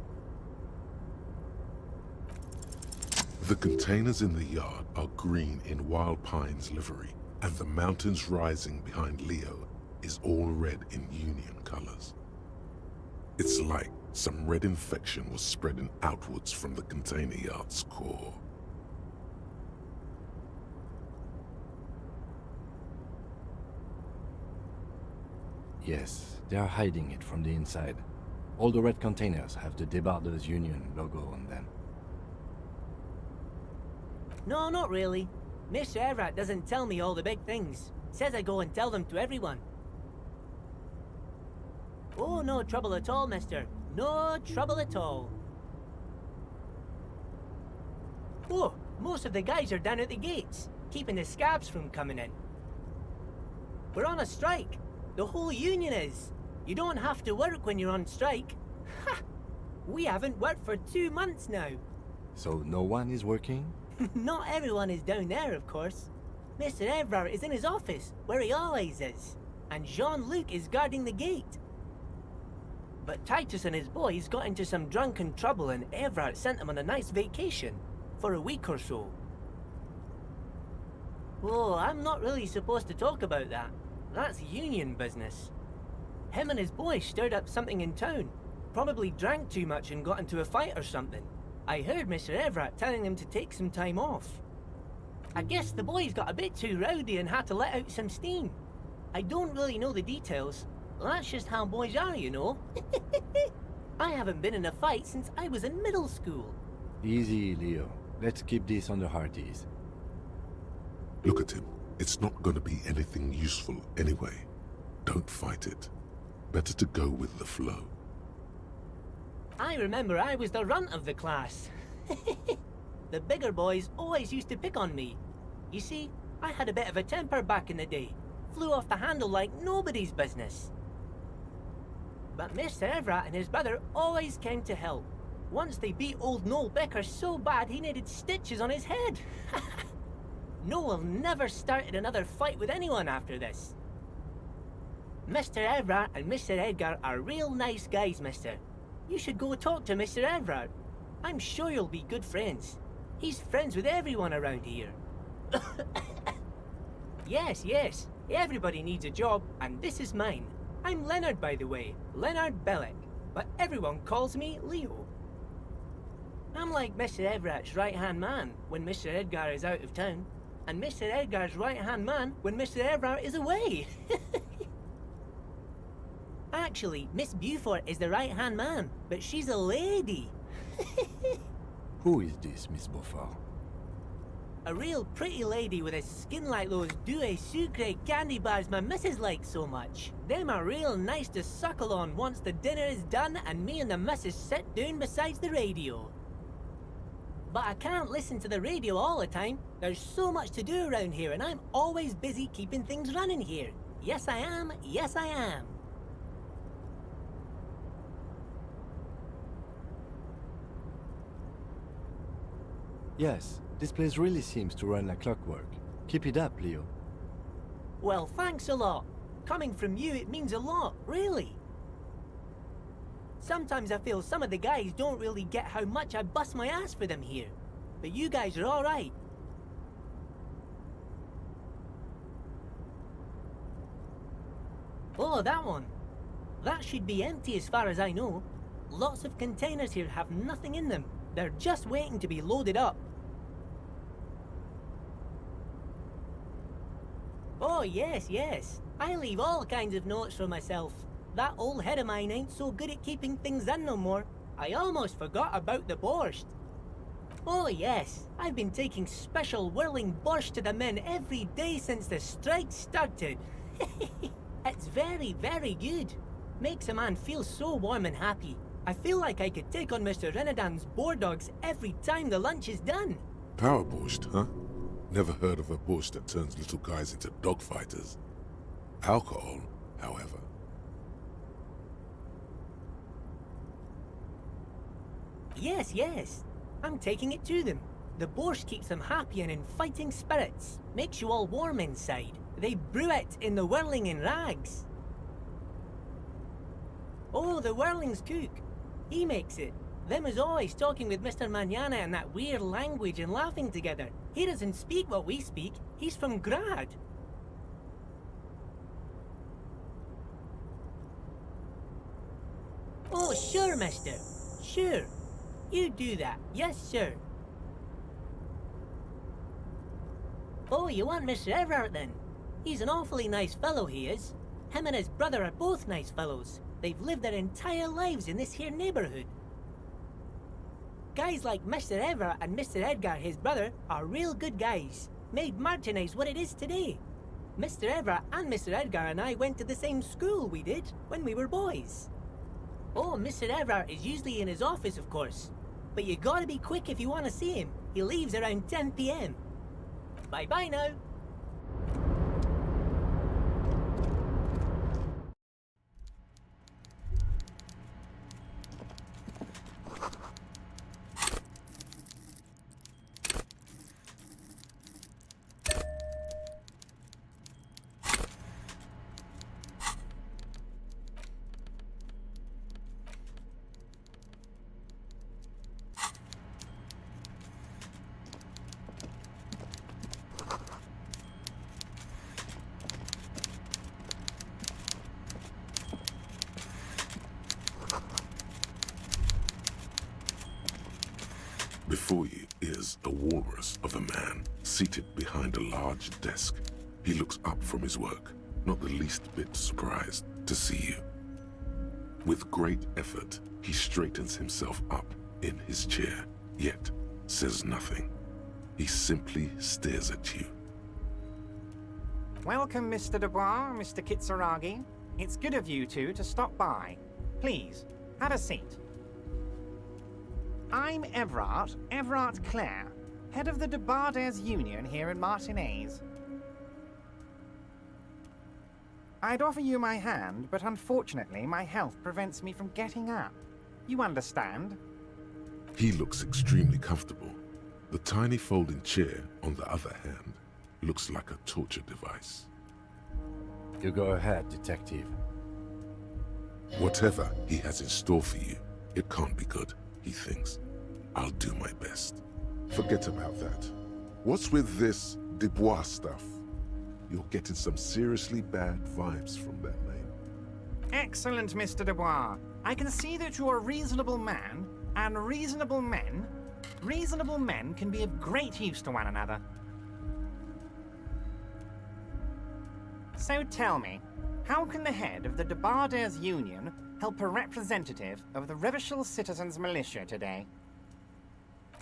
S1: The containers in the yard are green in Wild Pine's livery, and the mountains rising behind Leo is all red in Union colors. It's like some red infection was spreading outwards from the container yard's core.
S2: Yes, they are hiding it from the inside. All the red containers have the Debarders Union logo on them.
S6: No, not really. Mr. Everett doesn't tell me all the big things. Says I go and tell them to everyone. Oh, no trouble at all, mister. No trouble at all. Oh, most of the guys are down at the gates, keeping the scabs from coming in. We're on a strike. The whole union is. You don't have to work when you're on strike. Ha! We haven't worked for 2 months now.
S2: So no one is working?
S6: Not everyone is down there, of course. Mr. Everard is in his office, where he always is. And Jean-Luc is guarding the gate. But Titus and his boys got into some drunken trouble and Everard sent them on a nice vacation. For a week or so. Oh, I'm not really supposed to talk about that. That's union business. Him and his boys stirred up something in town. Probably drank too much and got into a fight or something. I heard Mr. Everett telling them to take some time off. I guess the boys got a bit too rowdy and had to let out some steam. I don't really know the details. That's just how boys are, you know. I haven't been in a fight since I was in middle school.
S2: Easy, Leo. Let's keep this on the hearties.
S1: Look at him. It's not going to be anything useful anyway. Don't fight it. Better to go with the flow.
S6: I remember I was the runt of the class. The bigger boys always used to pick on me. You see, I had a bit of a temper back in the day. Flew off the handle like nobody's business. But Mr. Everett and his brother always came to help. Once they beat old Noel Becker so bad he needed stitches on his head. Noel never started another fight with anyone after this. Mr. Everett and Mr. Edgar are real nice guys, mister. You should go talk to Mr. Everett. I'm sure you'll be good friends. He's friends with everyone around here. Yes. Everybody needs a job, and this is mine. I'm Leonard, by the way. Leonard Bellick. But everyone calls me Leo. I'm like Mr. Everett's right-hand man when Mr. Edgar is out of town. And Mr. Edgar's right-hand man when Mr. Everett is away. Actually, Miss Beaufort is the right-hand man, but she's a lady.
S2: Who is this, Miss Beaufort?
S6: A real pretty lady with a skin like those Douai Sucre candy bars my missus likes so much. Them are real nice to suckle on once the dinner is done and me and the missus sit down beside the radio. But I can't listen to the radio all the time. There's so much to do around here and I'm always busy keeping things running here. Yes I am, yes I am.
S2: Yes, this place really seems to run like clockwork. Keep it up, Leo.
S6: Well, thanks a lot. Coming from you, it means a lot, really. Sometimes I feel some of the guys don't really get how much I bust my ass for them here. But you guys are alright. Oh, that one. That should be empty as far as I know. Lots of containers here have nothing in them. They're just waiting to be loaded up. Oh, yes. I leave all kinds of notes for myself. That old head of mine ain't so good at keeping things in no more. I almost forgot about the borscht. Oh yes, I've been taking special whirling borscht to the men every day since the strike started. It's very, very good. Makes a man feel so warm and happy. I feel like I could take on Mr. Renadan's boar dogs every time the lunch is done.
S1: Power borscht, huh? Never heard of a borscht that turns little guys into dogfighters. Alcohol, however.
S6: Yes. I'm taking it to them. The borscht keeps them happy and in fighting spirits. Makes you all warm inside. They brew it in the whirling in rags. Oh, the whirling's cook. He makes it. Them is always talking with Mr. Manana in that weird language and laughing together. He doesn't speak what we speak. He's from Grad. Oh, sure, mister. Sure. You do that. Yes, sir. Oh, you want Mr. Everard then? He's an awfully nice fellow, he is. Him and his brother are both nice fellows. They've lived their entire lives in this here neighborhood. Guys like Mr. Everard and Mr. Edgar, his brother, are real good guys. Made Martinez what it is today. Mr. Everard and Mr. Edgar and I went to the same school, we did, when we were boys. Oh, Mr. Everard is usually in his office, of course. But you gotta be quick if you want to see him. He leaves around 10 p.m. Bye-bye now.
S1: Before you is a walrus of a man seated behind a large desk. He looks up from his work, not the least bit surprised to see you. With great effort, he straightens himself up in his chair, yet says nothing. He simply stares at you.
S7: Welcome, Mr. Dubois, Mr. Kitsuragi. It's good of you two to stop by. Please, have a seat. I'm Everard Clare, head of the Debarders Union here in Martinez. I'd offer you my hand, but unfortunately my health prevents me from getting up. You understand?
S1: He looks extremely comfortable. The tiny folding chair, on the other hand, looks like a torture device.
S2: You go ahead, detective.
S1: Whatever he has in store for you, it can't be good, he thinks. I'll do my best. Forget about that. What's with this Dubois stuff? You're getting some seriously bad vibes from that name.
S7: Excellent, Mr. Dubois. I can see that you're a reasonable man, and reasonable men can be of great use to one another. So tell me, how can the head of the Debarders Union help a representative of the Revachol Citizens Militia today?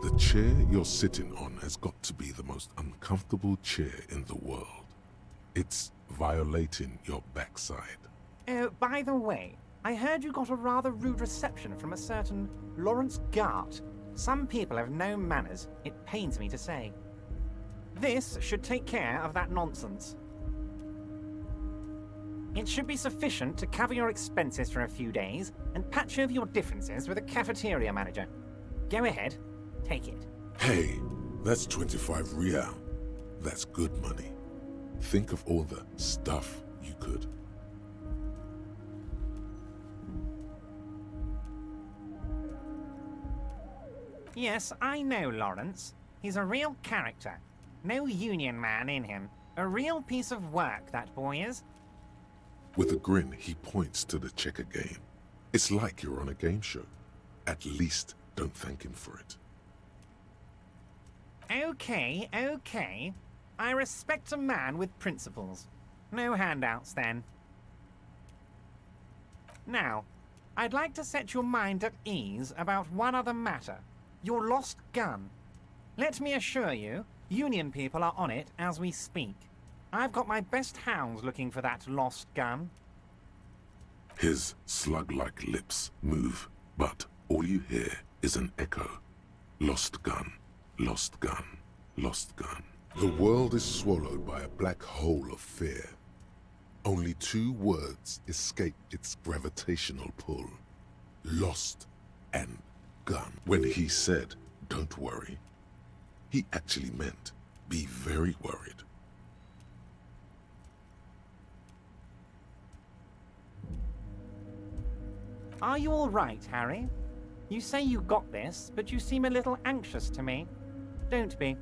S1: The chair you're sitting on has got to be the most uncomfortable chair in the world. It's violating your backside.
S7: Oh, by the way, I heard you got a rather rude reception from a certain Lawrence Gart. Some people have no manners, it pains me to say. This should take care of that nonsense. It should be sufficient to cover your expenses for a few days and patch over your differences with a cafeteria manager. Go ahead, take it.
S1: Hey, that's 25 real. That's good money. Think of all the stuff you could.
S7: Yes, I know Lawrence. He's a real character. No union man in him. A real piece of work, that boy is.
S1: With a grin, he points to the checker game. It's like you're on a game show. At least don't thank him for it.
S7: Okay, okay. I respect a man with principles. No handouts, then. Now, I'd like to set your mind at ease about one other matter. Your lost gun. Let me assure you, Union people are on it as we speak. I've got my best hounds looking for that lost gun.
S1: His slug-like lips move, but all you hear is an echo. Lost gun, lost gun, lost gun. The world is swallowed by a black hole of fear. Only two words escape its gravitational pull. Lost and gun. When he said, "Don't worry," he actually meant, be very worried.
S7: Are you all right, Harry? You say you got this, but you seem a little anxious to me. Don't be.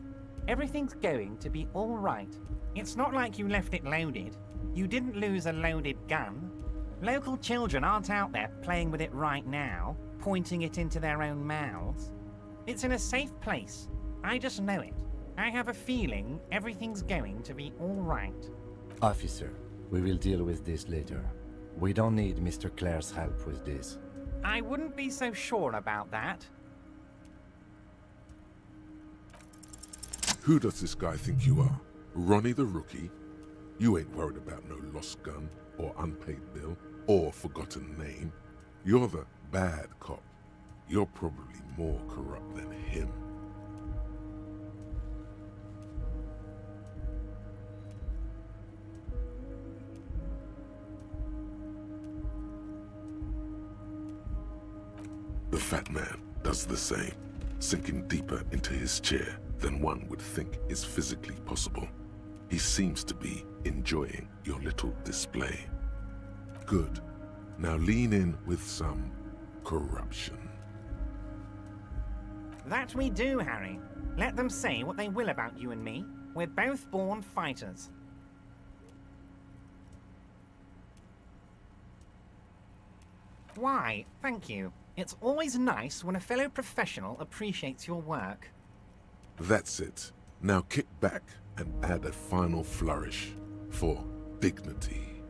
S7: Everything's going to be all right. It's not like you left it loaded. You didn't lose a loaded gun. Local children aren't out there playing with it right now, pointing it into their own mouths. It's in a safe place. I just know it. I have a feeling everything's going to be all right.
S2: Officer, we will deal with this later. We don't need Mr. Clare's help with this.
S7: I wouldn't be so sure about that.
S1: Who does this guy think you are? Ronnie the Rookie? You ain't worried about no lost gun, or unpaid bill, or forgotten name. You're the bad cop. You're probably more corrupt than him. The fat man does the same, sinking deeper into his chair than one would think is physically possible. He seems to be enjoying your little display. Good. Now lean in with some corruption.
S7: That we do, Harry. Let them say what they will about you and me. We're both born fighters. Why, thank you. It's always nice when a fellow professional appreciates your work.
S1: That's it. Now kick back and add a final flourish for dignity.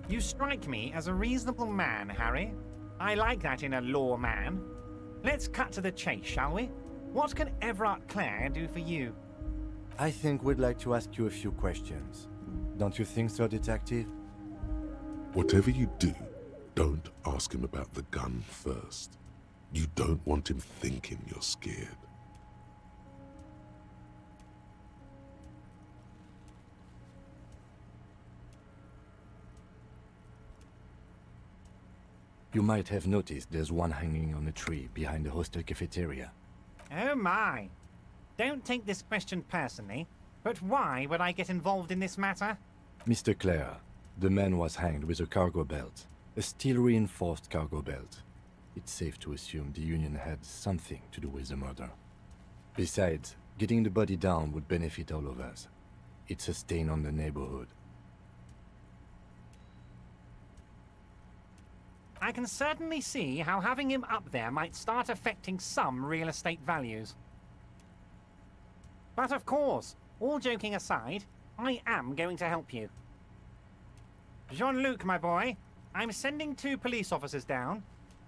S7: You strike me as a reasonable man, Harry. I like that in a lawman. Let's cut to the chase, shall we? What can Everard Clare do for you?
S2: I think we'd like to ask you a few questions. Don't you think so, Detective?
S1: Whatever you do, don't ask him about the gun first. You don't want him thinking you're scared.
S2: You might have noticed there's one hanging on a tree behind the hostel cafeteria.
S7: Oh my. Don't take this question personally, but why would I get involved in this matter?
S2: Mr. Clare, the man was hanged with a cargo belt, a steel-reinforced cargo belt. It's safe to assume the Union had something to do with the murder. Besides, getting the body down would benefit all of us. It's a stain on the neighborhood.
S7: I can certainly see how having him up there might start affecting some real estate values. But of course, all joking aside, I am going to help you. Jean-Luc, my boy, I'm sending 2 police officers down.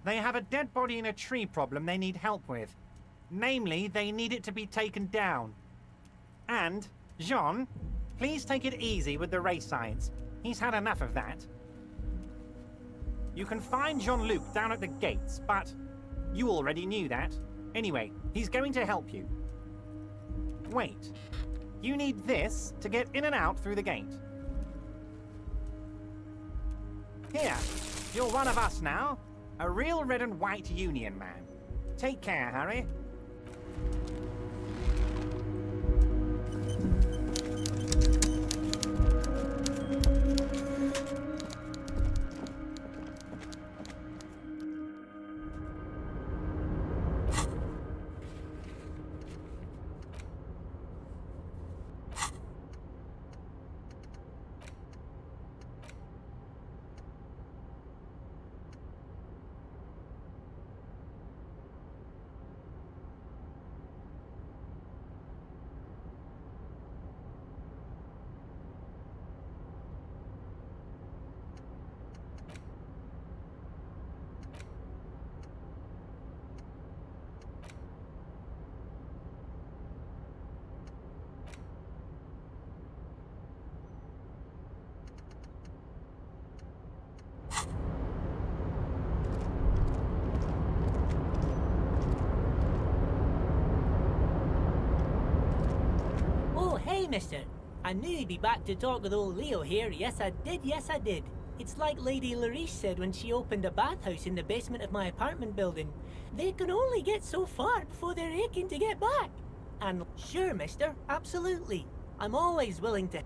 S7: They have a dead body in a tree problem they need help with. Namely, they need it to be taken down. And, Jean, please take it easy with the race signs. He's had enough of that. You can find Jean-Luc down at the gates, but you already knew that. Anyway, he's going to help you. Wait. You need this to get in and out through the gate. Here, you're one of us now. A real red and white Union man. Take care, Harry.
S6: Oh, hey, mister. I knew you'd be back to talk with old Leo here. Yes, I did. Yes, I did. It's like Lady Larice said when she opened a bathhouse in the basement of my apartment building. They can only get so far before they're aching to get back. And sure, mister, absolutely. I'm always willing to...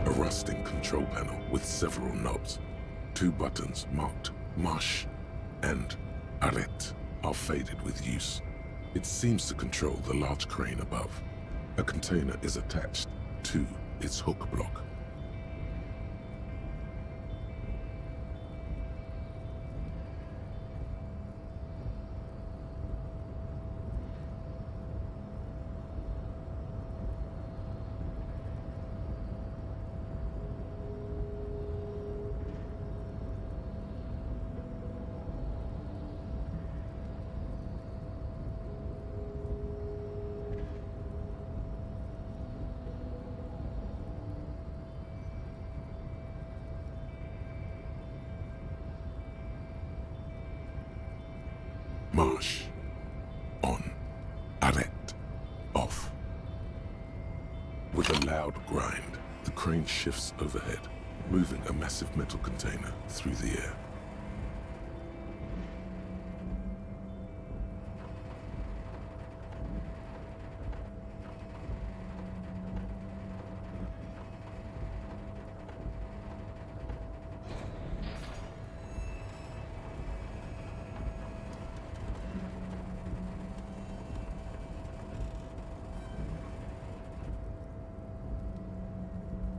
S1: A rusting control panel with several knobs. 2 buttons marked Marsh and Arrête are faded with use. It seems to control the large crane above. A container is attached to its hook block. Marsh. On. Arrête. Off. With a loud grind, the crane shifts overhead, moving a massive metal container through the air.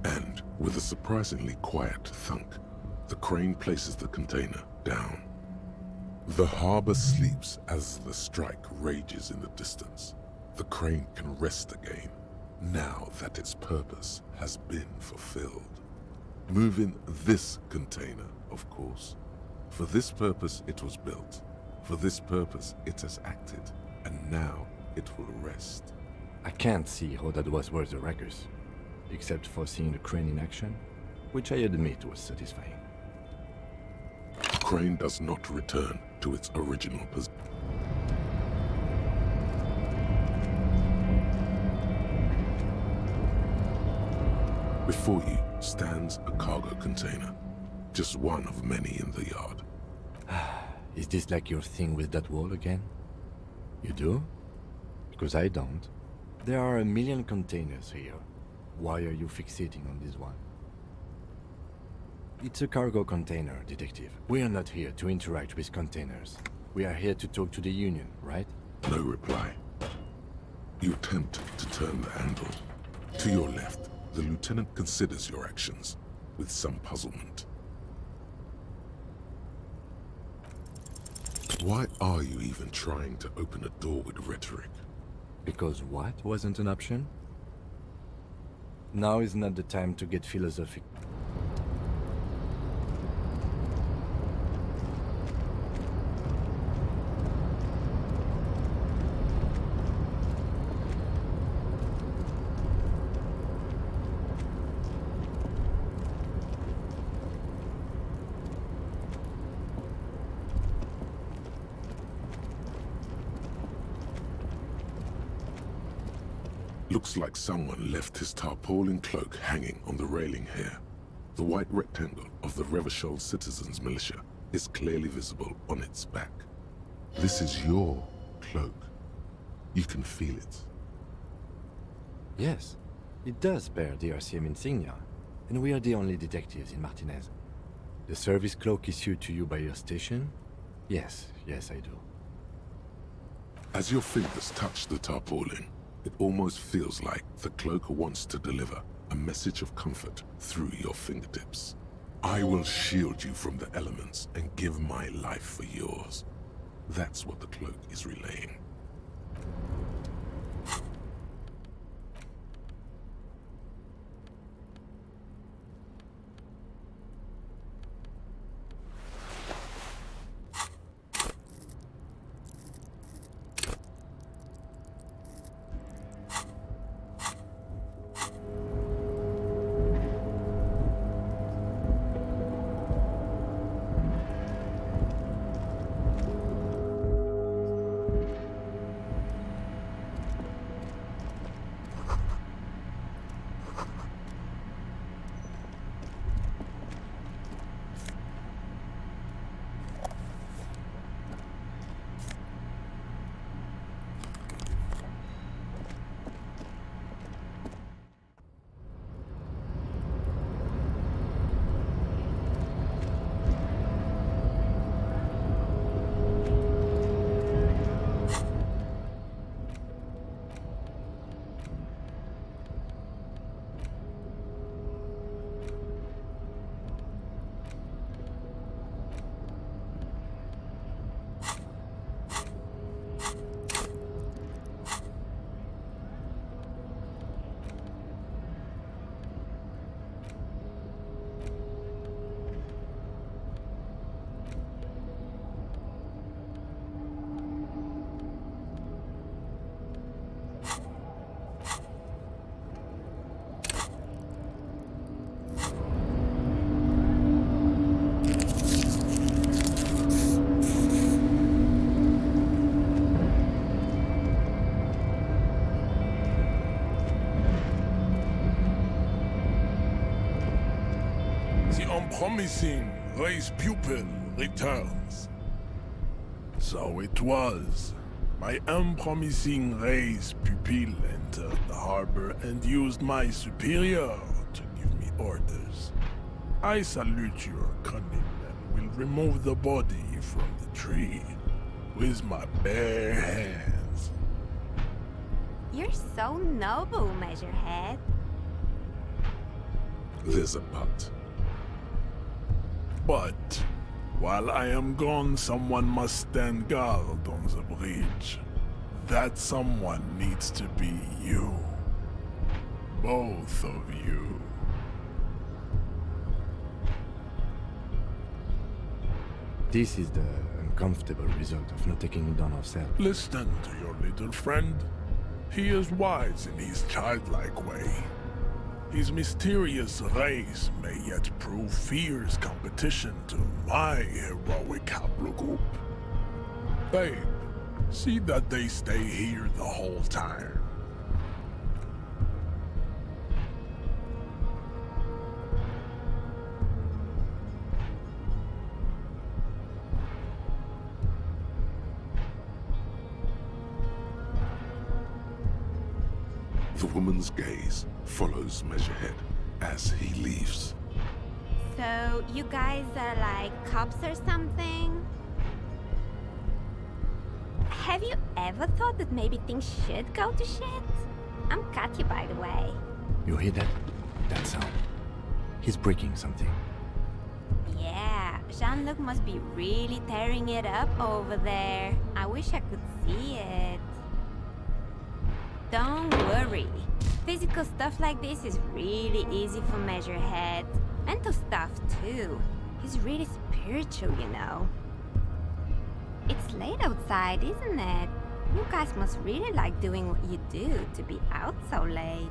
S1: And, with a surprisingly quiet thunk, the crane places the container down. The harbor sleeps as the strike rages in the distance. The crane can rest again, now that its purpose has been fulfilled. Moving this container, of course. For this purpose it was built. For this purpose it has acted. And now it will rest.
S2: I can't see how that was worth the wreckers, except for seeing the crane in action, which I admit was satisfying.
S1: The crane does not return to its original position. Before you stands a cargo container, just one of many in the yard.
S2: Is this like your thing with that wall again? You do? Because I don't. There are a million containers here. Why are you fixating on this one? It's a cargo container, Detective. We are not here to interact with containers. We are here to talk to the Union, right?
S1: No reply. You attempt to turn the handle. To your left, the lieutenant considers your actions with some puzzlement. Why are you even trying to open a door with rhetoric?
S2: Because what wasn't an option? Now is not the time to get philosophical.
S1: Looks like someone left his tarpaulin cloak hanging on the railing here. The white rectangle of the Revachol Citizens Militia is clearly visible on its back. This is your cloak. You can feel it.
S2: Yes, it does bear the RCM insignia, and we are the only detectives in Martinez. The service cloak issued to you by your station? Yes, I do.
S1: As your fingers touch the tarpaulin, it almost feels like the cloak wants to deliver a message of comfort through your fingertips. I will shield you from the elements and give my life for yours. That's what the cloak is relaying.
S4: Promising race pupil returns. So it was. My unpromising race pupil entered the harbor and used my superior to give me orders. I salute your cunning and will remove the body from the tree with my bare hands.
S5: You're so noble, Measurehead.
S1: There's a but.
S4: But while I am gone, someone must stand guard on the bridge. That someone needs to be you. Both of you.
S2: This is the uncomfortable result of not taking it on ourselves.
S4: Listen to your little friend. He is wise in his childlike way. His mysterious race may yet prove fierce competition to my heroic haplogroup. Babe, see that they stay here the whole time.
S1: The woman's gaze follows Measurehead as he leaves.
S5: So, you guys are like cops or something? Have you ever thought that maybe things should go to shit? I'm Katya, by the way.
S2: You hear that? That sound. He's breaking something.
S5: Yeah, Jean-Luc must be really tearing it up over there. I wish I could see it. Don't worry. Physical stuff like this is really easy for Measurehead. Mental stuff, too. He's really spiritual, you know. It's late outside, isn't it? You guys must really like doing what you do to be out so late.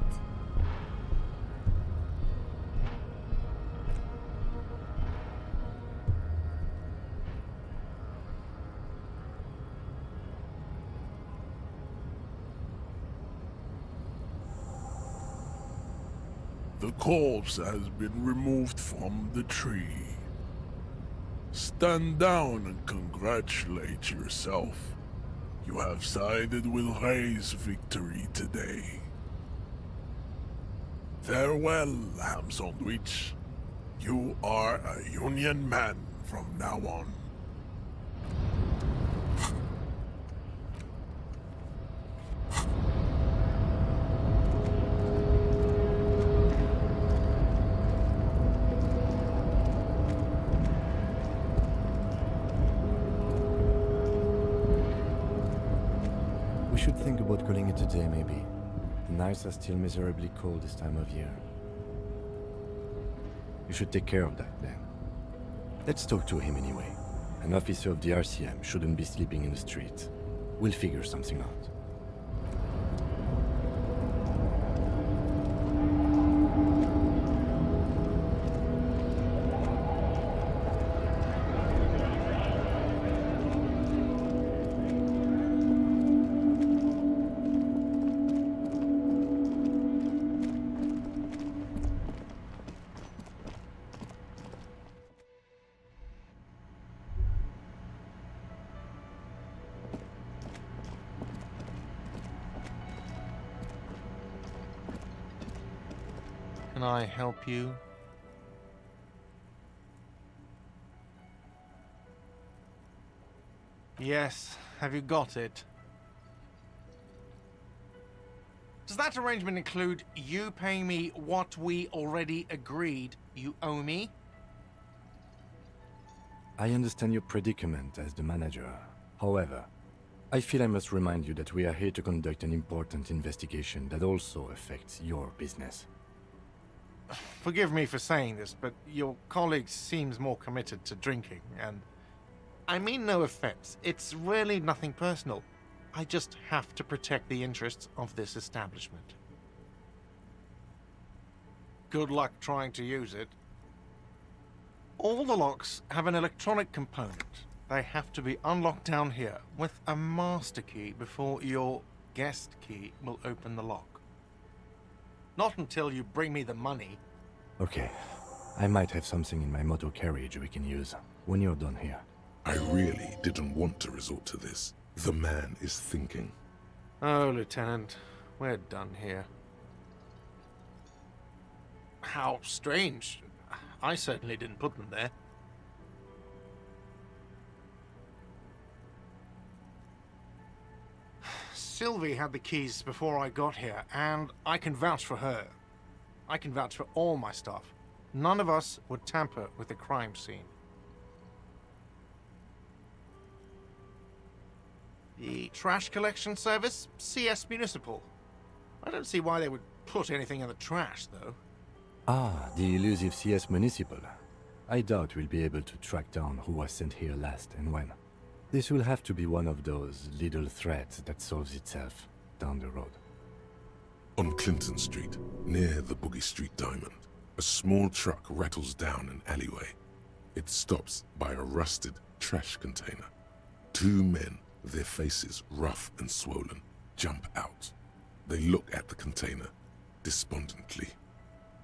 S4: The corpse has been removed from the tree. Stand down and congratulate yourself. You have sided with Ray's victory today. Farewell, ham sandwich. You are a Union man from now on.
S2: We should think about calling it a day, maybe. The nights are still miserably cold this time of year. You should take care of that, then. Let's talk to him anyway. An officer of the RCM shouldn't be sleeping in the street. We'll figure something out.
S8: Can I help you? Yes, have you got it? Does that arrangement include you paying me what we already agreed you owe me?
S2: I understand your predicament as the manager. However, I feel I must remind you that we are here to conduct an important investigation that also affects your business.
S8: Forgive me for saying this, but your colleague seems more committed to drinking, and I mean no offense. It's really nothing personal. I just have to protect the interests of this establishment. Good luck trying to use it. All the locks have an electronic component. They have to be unlocked down here with a master key before your guest key will open the lock. Not until you bring me the money.
S2: Okay, I might have something in my motor carriage we can use when you're done here.
S1: I really didn't want to resort to this. The man is thinking.
S8: Oh, Lieutenant, we're done here. How strange. I certainly didn't put them there. Sylvie had the keys before I got here, and I can vouch for her. I can vouch for all my staff. None of us would tamper with the crime scene. The trash collection service? CS Municipal. I don't see why they would put anything in the trash, though.
S2: Ah, the elusive CS Municipal. I doubt we'll be able to track down who was sent here last and when. This will have to be one of those little threats that solves itself down the road.
S1: On Clinton Street, near the Boogie Street Diamond, a small truck rattles down an alleyway. It stops by a rusted trash container. Two men, their faces rough and swollen, jump out. They look at the container despondently.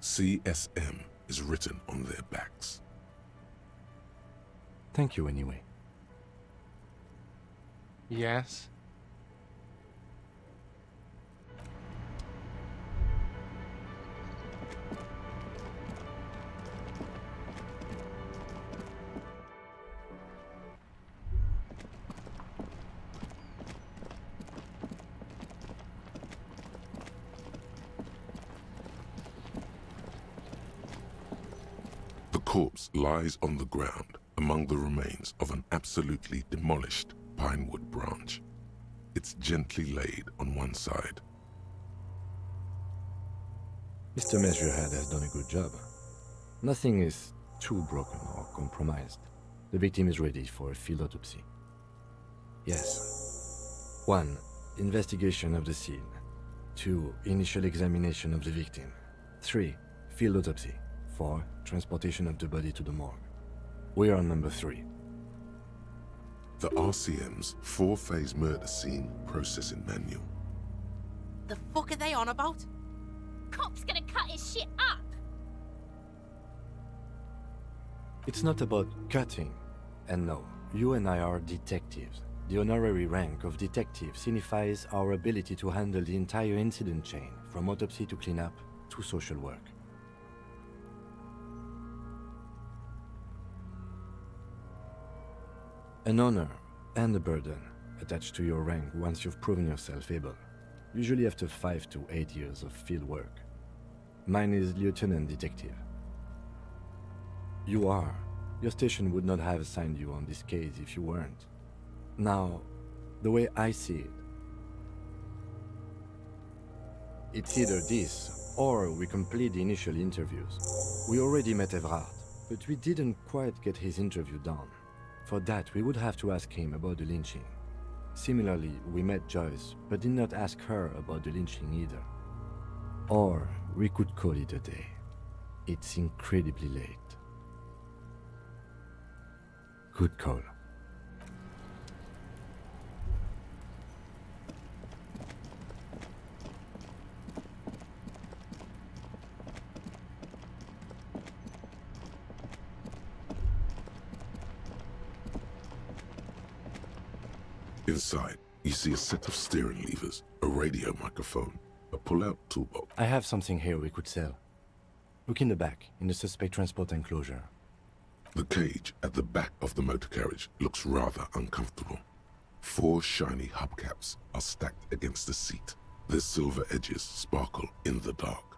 S1: CSM is written on their backs.
S2: Thank you anyway.
S8: Yes?
S1: The corpse lies on the ground among the remains of an absolutely demolished pinewood branch. It's gently laid on one side.
S2: Mr. Measurehead has done a good job. Nothing is too broken or compromised. The victim is ready for a field autopsy. Yes. 1. Investigation of the scene. 2. Initial examination of the victim. 3. Field autopsy. 4. Transportation of the body to the morgue. We are on number 3.
S1: The RCM's 4-phase murder scene processing manual.
S9: The fuck are they on about?
S10: Cop's gonna cut his shit up!
S2: It's not about cutting. And no, you and I are detectives. The honorary rank of detective signifies our ability to handle the entire incident chain, from autopsy to cleanup to social work. An honor and a burden attached to your rank once you've proven yourself able, usually after 5 to 8 years of field work. Mine is Lieutenant Detective. You are. Your station would not have assigned you on this case if you weren't. Now, the way I see it, it's either this, or we complete the initial interviews. We already met Everard, but we didn't quite get his interview done. For that, we would have to ask him about the lynching. Similarly, we met Joyce, but did not ask her about the lynching either. Or we could call it a day. It's incredibly late. Good call.
S1: Inside, you see a set of steering levers, a radio microphone, a pull-out toolbox.
S2: I have something here we could sell. Look in the back, in the suspect transport enclosure.
S1: The cage at the back of the motor carriage looks rather uncomfortable. 4 shiny hubcaps are stacked against the seat. Their silver edges sparkle in the dark.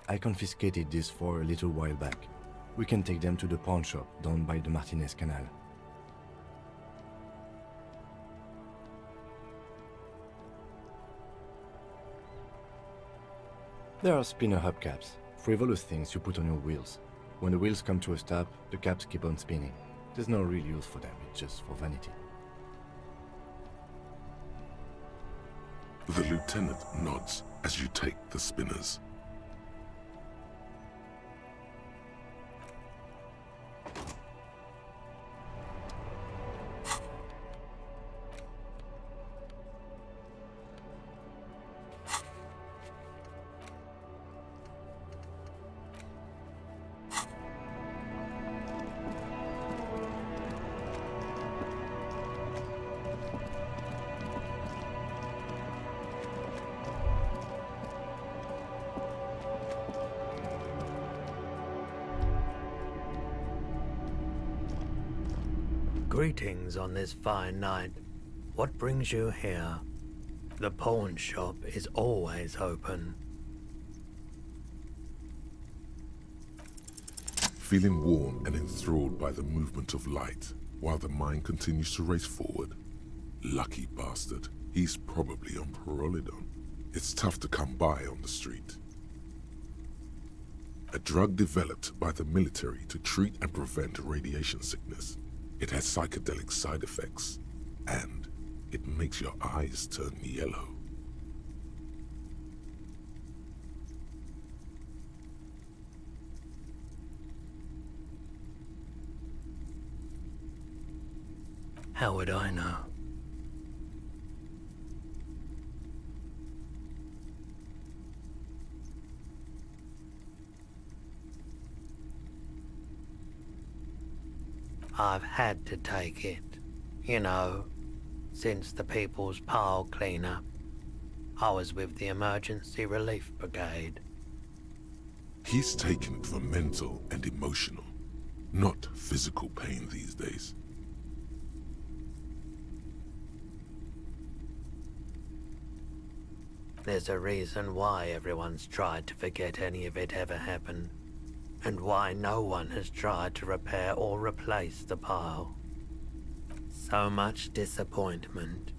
S2: I confiscated this for a little while back. We can take them to the pawn shop down by the Martinez Canal. There are spinner hubcaps, frivolous things you put on your wheels. When the wheels come to a stop, the caps keep on spinning. There's no real use for them, it's just for vanity.
S1: The lieutenant nods as you take the spinners.
S11: Greetings on this fine night. What brings you here? The pawn shop is always open.
S1: Feeling warm and enthralled by the movement of light, while the mind continues to race forward. Lucky bastard, he's probably on Parolidon. It's tough to come by on the street. A drug developed by the military to treat and prevent radiation sickness. It has psychedelic side effects, and it makes your eyes turn yellow.
S11: How would I know? I've had to take it, you know, since the People's Pile cleanup. I was with the Emergency Relief Brigade.
S1: He's taken it for mental and emotional, not physical pain these days.
S11: There's a reason why everyone's tried to forget any of it ever happened, and why no one has tried to repair or replace the pile. So much disappointment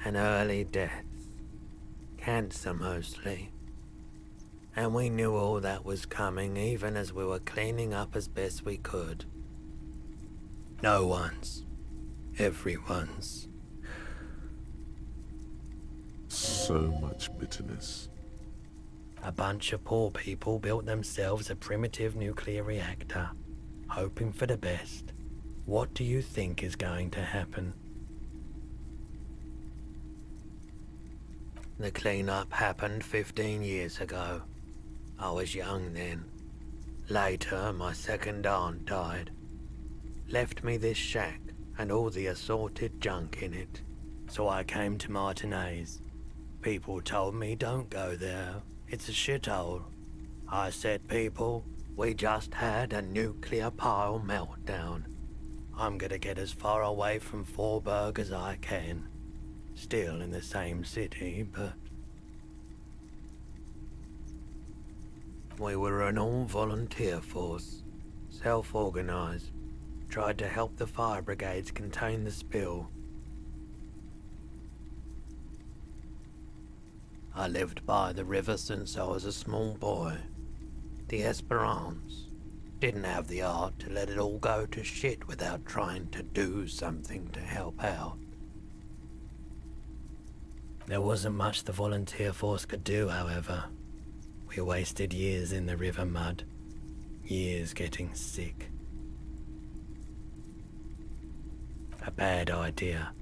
S11: and early deaths. Cancer mostly. And we knew all that was coming even as we were cleaning up as best we could. No one's. Everyone's.
S1: So much bitterness.
S11: A bunch of poor people built themselves a primitive nuclear reactor, hoping for the best. What do you think is going to happen? The cleanup happened 15 years ago. I was young then. Later, my second aunt died. Left me this shack and all the assorted junk in it. So I came to Martinez. People told me don't go there. It's a shithole. I said, people, we just had a nuclear pile meltdown. I'm gonna get as far away from Forburg as I can. Still in the same city, but... We were an all-volunteer force. Self-organized. Tried to help the fire brigades contain the spill. I lived by the river since I was a small boy. The Esperance. Didn't have the art to let it all go to shit without trying to do something to help out. There wasn't much the volunteer force could do, however. We wasted years in the river mud. Years getting sick. A bad idea.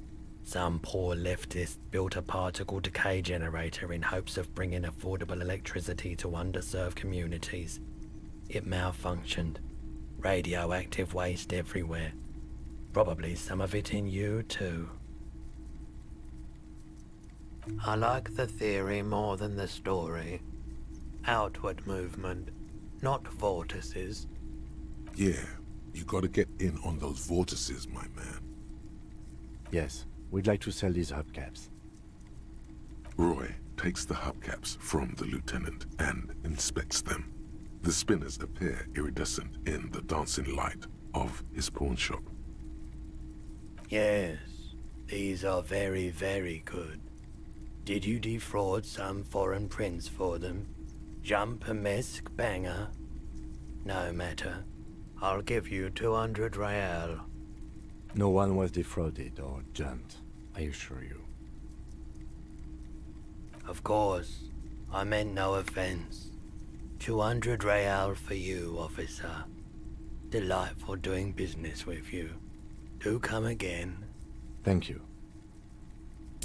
S11: Some poor leftist built a particle decay generator in hopes of bringing affordable electricity to underserved communities. It malfunctioned. Radioactive waste everywhere. Probably some of it in you too. I like the theory more than the story. Outward movement, not vortices.
S1: Yeah, you gotta get in on those vortices, my man.
S2: Yes, we'd like to sell these hubcaps.
S1: Roy takes the hubcaps from the lieutenant and inspects them. The spinners appear iridescent in the dancing light of his pawn shop.
S11: Yes, these are very, very good. Did you defraud some foreign prince for them? Jump-a-mesque banger? No matter. I'll give you 200 real.
S2: No one was defrauded or jumped, I assure you.
S11: Of course. I meant no offense. 200 real for you, officer. Delightful doing business with you. Do come again.
S2: Thank you.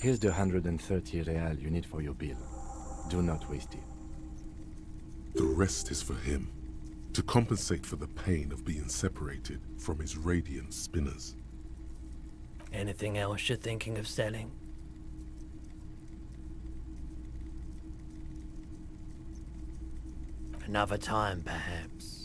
S2: Here's the 130 real you need for your bill. Do not waste it.
S1: The rest is for him, to compensate for the pain of being separated from his radiant spinners.
S11: Anything else you're thinking of selling? Another time, perhaps.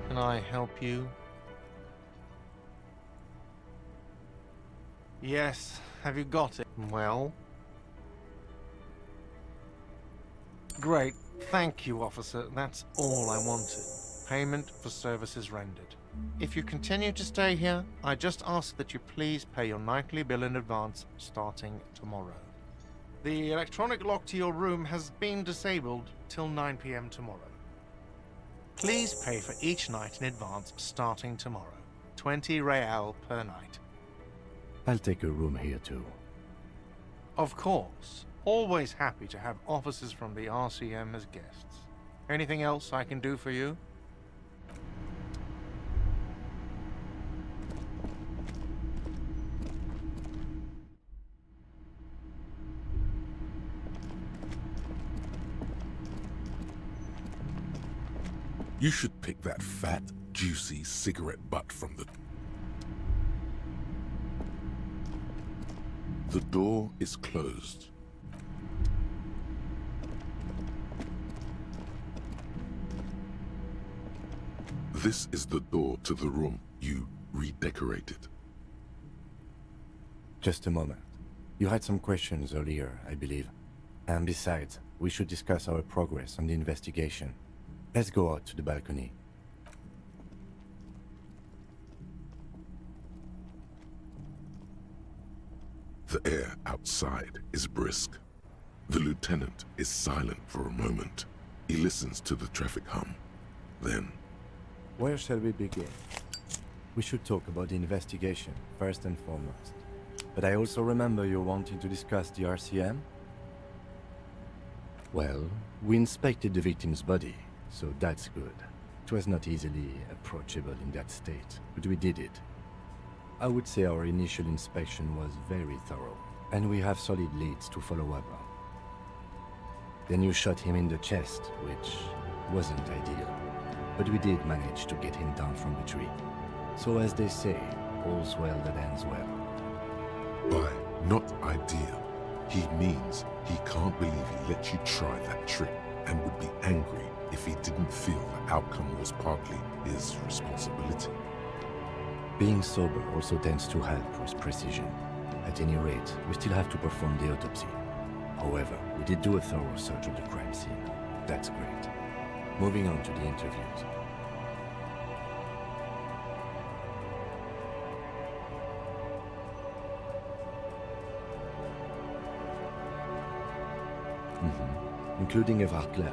S8: Can I help you? Yes, have you got it? Well? Great, thank you, officer. That's all I wanted. Payment for services rendered. If you continue to stay here, I just ask that you please pay your nightly bill in advance starting tomorrow. The electronic lock to your room has been disabled till 9 p.m. tomorrow. Please pay for each night in advance starting tomorrow. 20 real per night.
S2: I'll take a room here too.
S8: Of course. Always happy to have officers from the RCM as guests. Anything else I can do for you?
S1: You should pick that fat, juicy cigarette butt from the... The door is closed. This is the door to the room you redecorated.
S2: Just a moment. You had some questions earlier, I believe. And besides, we should discuss our progress on the investigation. Let's go out to the balcony.
S1: The air outside is brisk. The lieutenant is silent for a moment. He listens to the traffic hum. Then,
S2: Where shall we begin? We should talk about the investigation, first and foremost. But I also remember you wanting to discuss the RCM? Well, we inspected the victim's body, so that's good. It was not easily approachable in that state, but we did it. I would say our initial inspection was very thorough, and we have solid leads to follow up on. Then you shot him in the chest, which wasn't ideal, but we did manage to get him down from the tree. So as they say, all's well that ends well.
S1: by not ideal, he means he can't believe he let you try that trick and would be angry if he didn't feel the outcome was partly his responsibility.
S2: Being sober also tends to help with precision. At any rate, we still have to perform the autopsy. However, we did do a thorough search of the crime scene. That's great. Moving on to the interviews. Including Evrard Claire,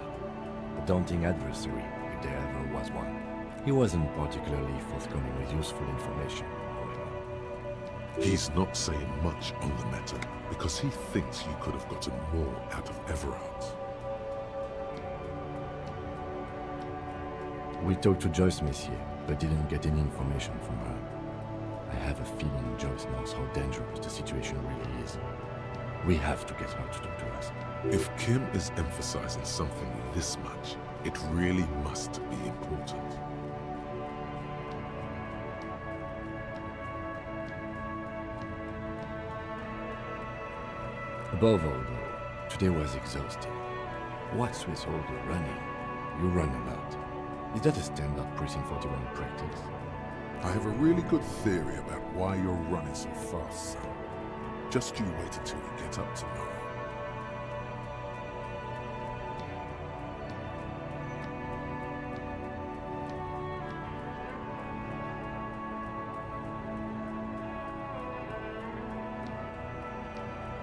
S2: a daunting adversary, if there ever was one. He wasn't particularly forthcoming with useful information, however.
S1: He's not saying much on the matter because he thinks you could have gotten more out of Everard.
S2: We talked to Joyce, Monsieur, but didn't get any information from her. I have a feeling Joyce knows how dangerous the situation really is. We have to get her to talk to us.
S1: If Kim is emphasizing something this much, it really must be important.
S2: Above all, though, today was exhausting. What's with all the running? You run a lot. Is that a standard Precinct 41 practice?
S1: I have a really good theory about why you're running so fast, son. Just you wait until you get up tomorrow.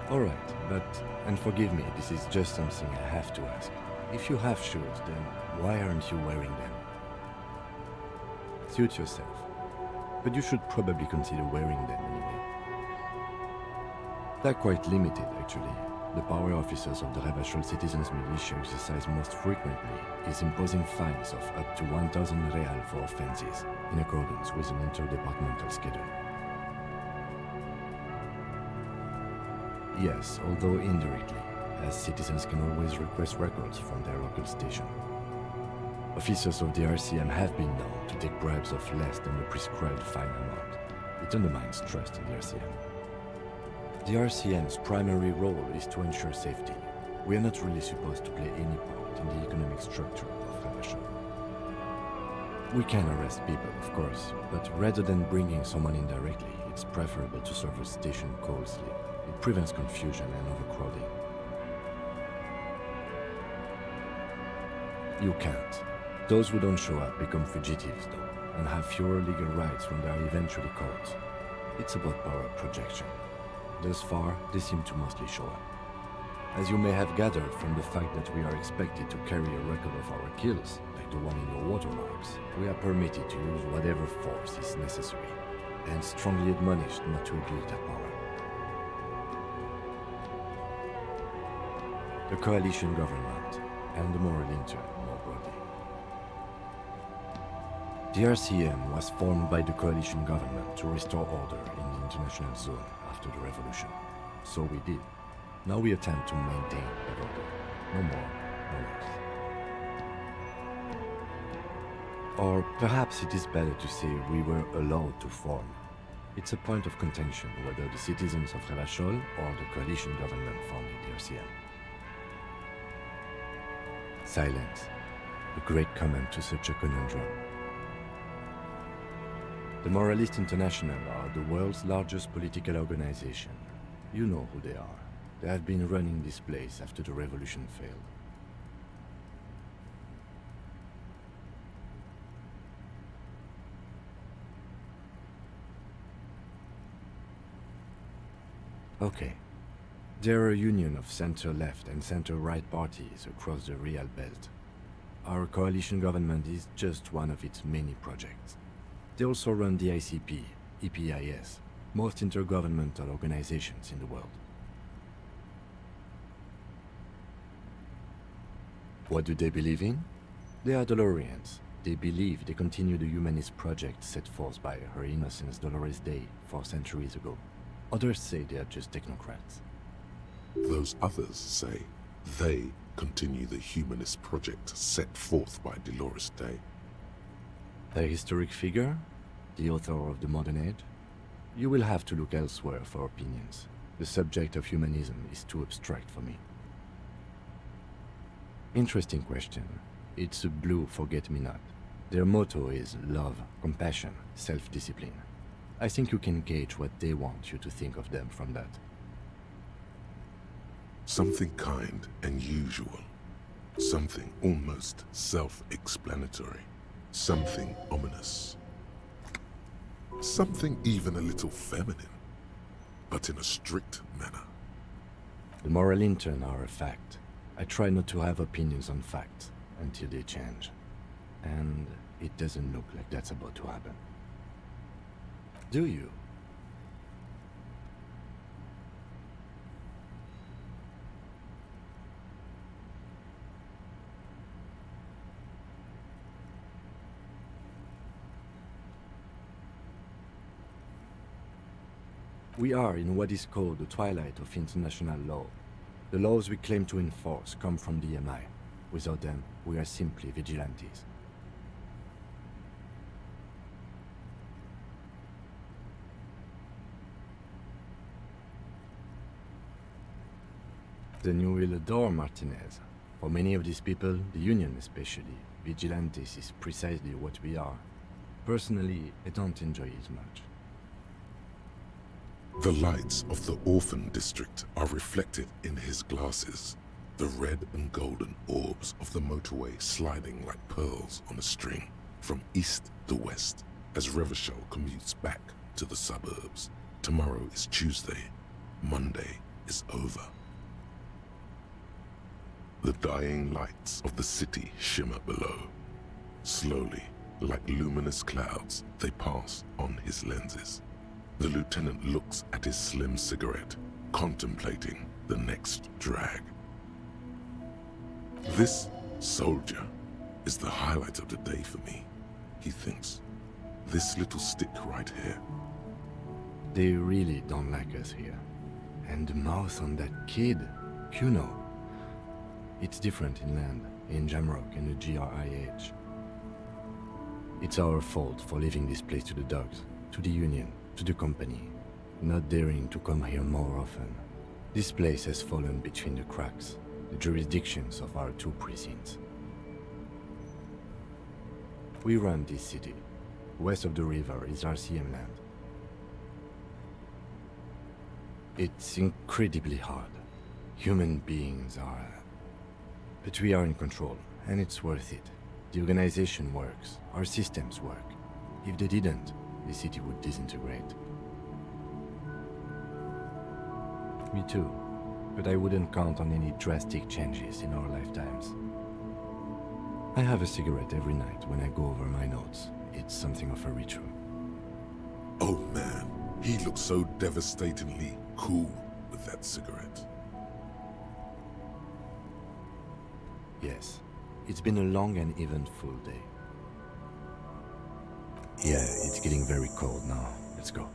S2: All right, and forgive me, this is just something I have to ask. If you have shoes, then why aren't you wearing them? Suit yourself. But you should probably consider wearing them anyway. They're quite limited, actually. The power officers of the Revachol Citizens Militia exercise most frequently is imposing fines of up to 1,000 real for offenses, in accordance with an interdepartmental schedule. Yes, although indirectly, as citizens can always request records from their local station. Officers of the RCM have been known to take bribes of less than the prescribed fine amount. It undermines trust in the RCM. The RCM's primary role is to ensure safety. We are not really supposed to play any part in the economic structure of Revachol. We can arrest people, of course, but rather than bringing someone in directly, it's preferable to serve a station closely. It prevents confusion and overcrowding. You can't. Those who don't show up become fugitives, though, and have fewer legal rights when they are eventually caught. It's about power projection. Thus far, they seem to mostly show up. As you may have gathered from the fact that we are expected to carry a record of our kills, like the one in your watermarks, we are permitted to use whatever force is necessary, and strongly admonished not to abuse that power. The coalition government, and the moral intern more broadly. The RCM was formed by the coalition government to restore order in the international zone after the revolution. So we did. Now we attempt to maintain that order. No more, no less. Or perhaps it is better to say we were allowed to form. It's a point of contention whether the citizens of Revachol or the coalition government founded the RCM. Silence. A great comment to such a conundrum. The Moralists International are the world's largest political organization. You know who they are. They have been running this place after the revolution failed. Okay. They're a union of center-left and center-right parties across the Real Belt. Our coalition government is just one of its many projects. They also run the ICP, EPIS, most intergovernmental organizations in the world. What do they believe in? They are Dolorians. They believe they continue the humanist project set forth by Her Innocence Dolores Day 4 centuries ago. Others say they are just technocrats.
S1: Those others say they continue the humanist project set forth by Dolores Day.
S2: A historic figure? The author of the modern age? You will have to look elsewhere for opinions. The subject of humanism is too abstract for me. Interesting question. It's a blue forget-me-not. Their motto is love, compassion, self-discipline. I think you can gauge what they want you to think of them from that.
S1: Something kind and usual. Something almost self-explanatory. Something ominous. Something even a little feminine, but in a strict manner.
S2: The moral intern are a fact. I try not to have opinions on facts until they change. And it doesn't look like that's about to happen. Do you? We are in what is called the twilight of international law. The laws we claim to enforce come from the MI. Without them, we are simply vigilantes. Then you will adore Martinez. For many of these people, the Union especially, vigilantes is precisely what we are. Personally, I don't enjoy it much.
S1: The lights of the orphan district are reflected in his glasses, the red and golden orbs of the motorway sliding like pearls on a string from east to west as Revachol commutes back to the suburbs. Tomorrow is Tuesday. Monday is over. The dying lights of the city shimmer below. Slowly, like luminous clouds, they pass on his lenses. The lieutenant looks at his slim cigarette, contemplating the next drag. This soldier is the highlight of the day for me, he thinks. This little stick right here.
S2: They really don't like us here. And the mouth on that kid, Kuno. It's different inland, in Jamrock and the GRIH. It's our fault for leaving this place to the dogs, to the Union, to the company, not daring to come here more often. This place has fallen between the cracks, the jurisdictions of our two precincts. We run this city. West of the river is RCM land. It's incredibly hard. Human beings are... But we are in control, and it's worth it. The organization works, our systems work. If they didn't, the city would disintegrate. Me too, but I wouldn't count on any drastic changes in our lifetimes. I have a cigarette every night when I go over my notes. It's something of a ritual.
S1: Oh man, he looks so devastatingly cool with that cigarette.
S2: Yes, it's been a long and eventful day. Yeah, it's getting very cold now. Let's go.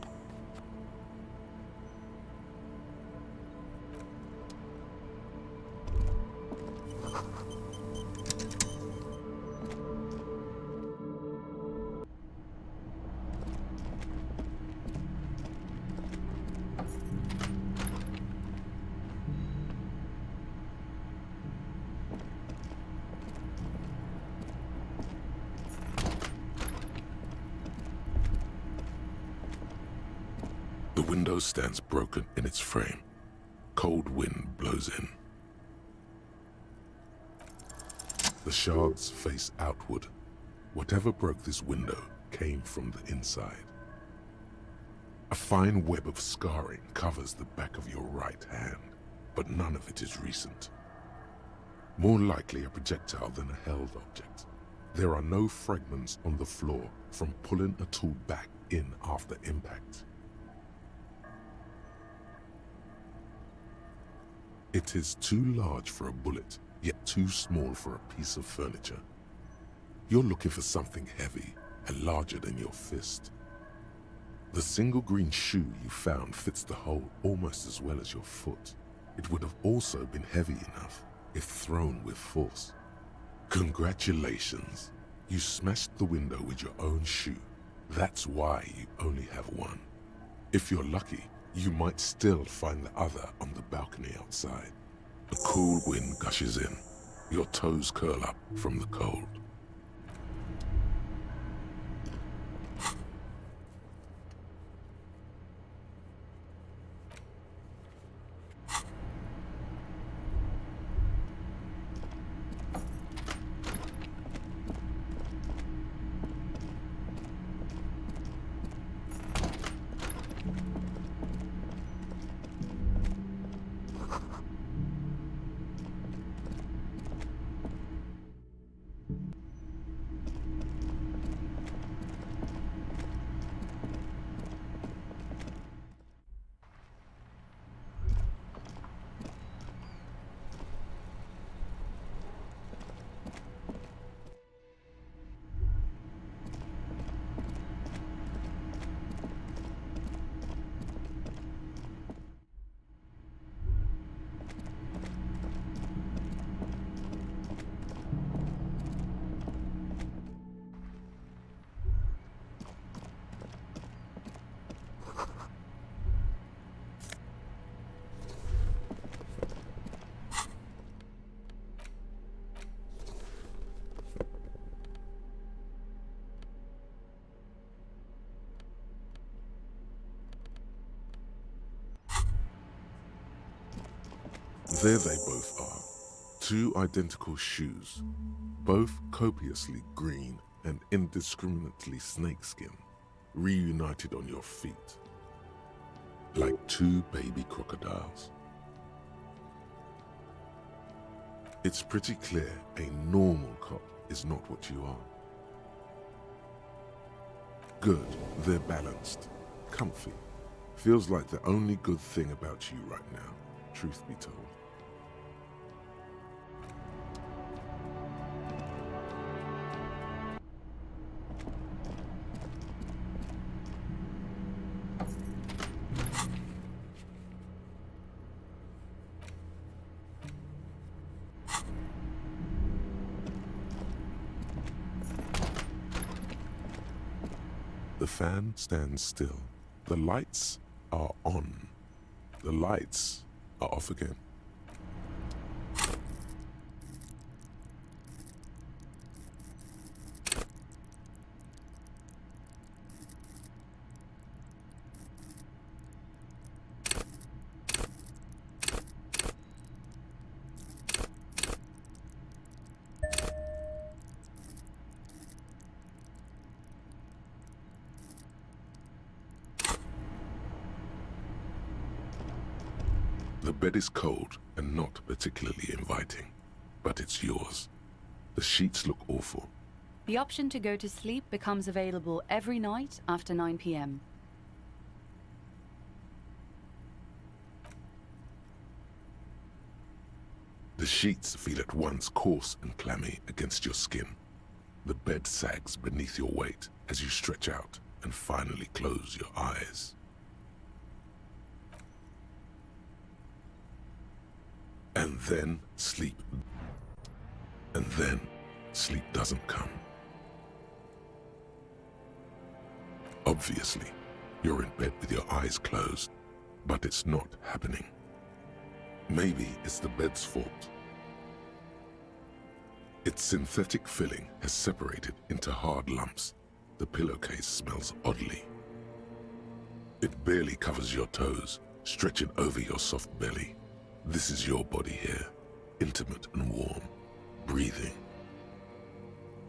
S1: window stands broken in its frame. Cold wind blows in. The shards face outward. Whatever broke this window came from the inside. A fine web of scarring covers the back of your right hand, but none of it is recent. More likely a projectile than a held object. There are no fragments on the floor from pulling a tool back in after impact. It is too large for a bullet, yet too small for a piece of furniture. You're looking for something heavy and larger than your fist. The single green shoe you found fits the hole almost as well as your foot. It would have also been heavy enough if thrown with force. Congratulations! You smashed the window with your own shoe. That's why you only have one. If you're lucky, you might still find the other on the balcony outside. A cool wind gushes in. Your toes curl up from the cold. There they both are, two identical shoes, both copiously green and indiscriminately snakeskin, reunited on your feet, like two baby crocodiles. It's pretty clear a normal cop is not what you are. Good, they're balanced, comfy. Feels like the only good thing about you right now, truth be told. The fan stands still. The lights are on. The lights are off again. The bed is cold and not particularly inviting, but it's yours. The sheets look awful.
S3: The option to go to sleep becomes available every night after 9 p.m.
S1: The sheets feel at once coarse and clammy against your skin. The bed sags beneath your weight as you stretch out and finally close your eyes. And then sleep. And then sleep doesn't come. Obviously, you're in bed with your eyes closed, but it's not happening. Maybe it's the bed's fault. Its synthetic filling has separated into hard lumps. The pillowcase smells oddly. It barely covers your toes, stretching over your soft belly. This is your body here, intimate and warm, breathing.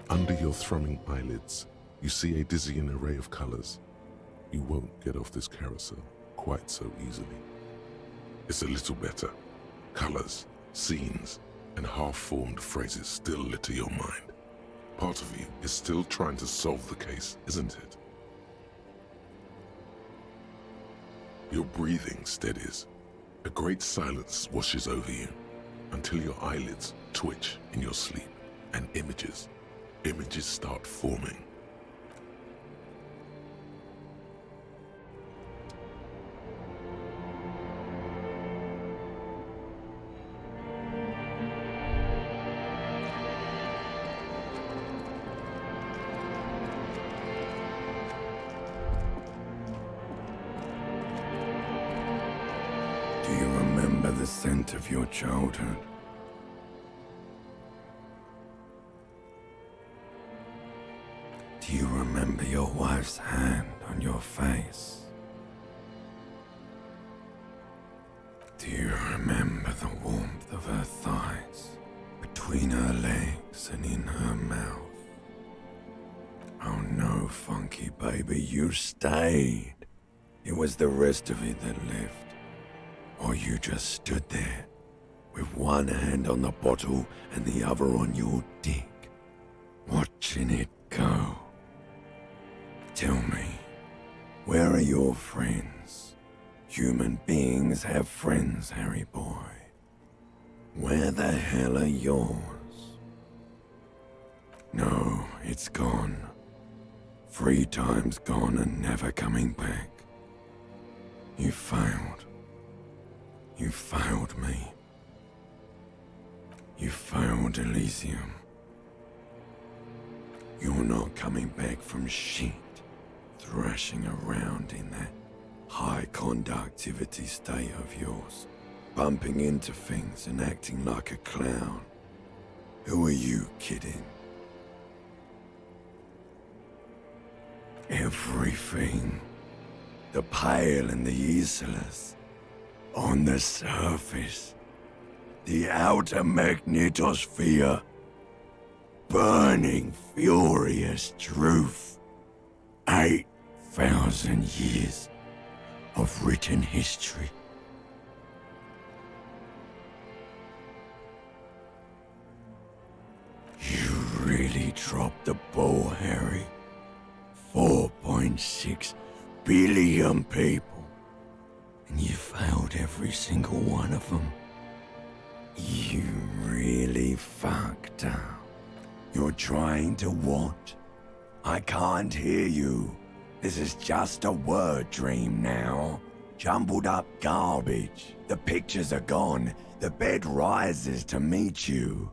S1: Under your thrumming eyelids, you see a dizzying array of colors. You won't get off this carousel quite so easily. It's a little better. Colors, scenes, and half-formed phrases still litter your mind. Part of you is still trying to solve the case, isn't it? Your breathing steadies. A great silence washes over you until your eyelids twitch in your sleep and images start forming.
S12: Do you remember the scent of your childhood? Do you remember your wife's hand on your face? Do you remember the warmth of her thighs between her legs and in her mouth? Oh no, Funky baby, you stayed. It was the rest of it that left. Or you just stood there, with one hand on the bottle and the other on your dick, watching it go. Tell me, where are your friends? Human beings have friends, Harry boy. Where the hell are yours? No, it's gone. 3 times gone and never coming back. You failed. You failed me. You failed Elysium. You're not coming back from shit, thrashing around in that high conductivity state of yours, bumping into things and acting like a clown. Who are you kidding? Everything. The pale and the useless. On the surface, the outer magnetosphere, burning furious truth. 8,000 years of written history. You really dropped the ball, Harry. 4.6 billion people. And you failed every single one of them. You really fucked up. You're trying to what? I can't hear you. This is just a word dream now. Jumbled up garbage. The pictures are gone. The bed rises to meet you.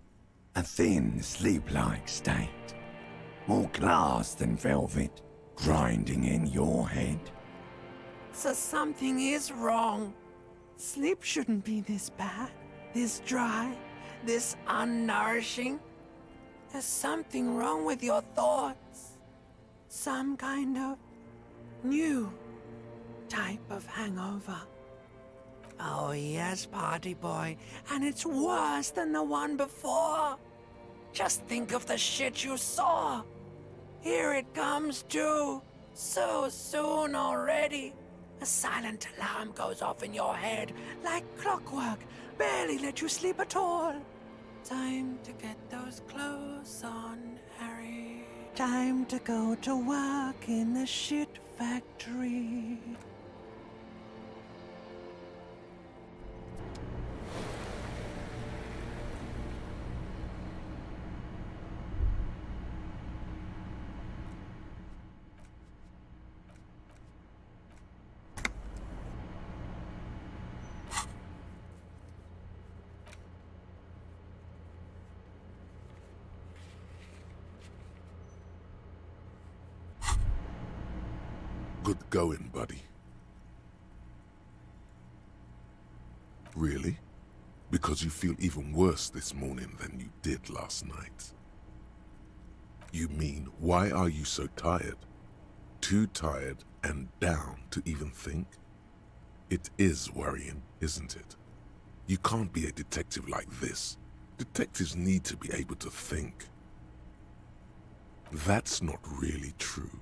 S12: A thin, sleep-like state. More glass than velvet, grinding in your head.
S9: So something is wrong. Sleep shouldn't be this bad, this dry, this unnourishing. There's something wrong with your thoughts. Some kind of new type of hangover. Oh yes, party boy, and it's worse than the one before. Just think of the shit you saw. Here it comes too, so soon already. A silent alarm goes off in your head like clockwork, barely let you sleep at all. Time to get those clothes on, Harry. Time to go to work in the shit factory.
S1: Good going, buddy. Really? Because you feel even worse this morning than you did last night. You mean, why are you so tired? Too tired and down to even think? It is worrying, isn't it? You can't be a detective like this. Detectives need to be able to think. That's not really true.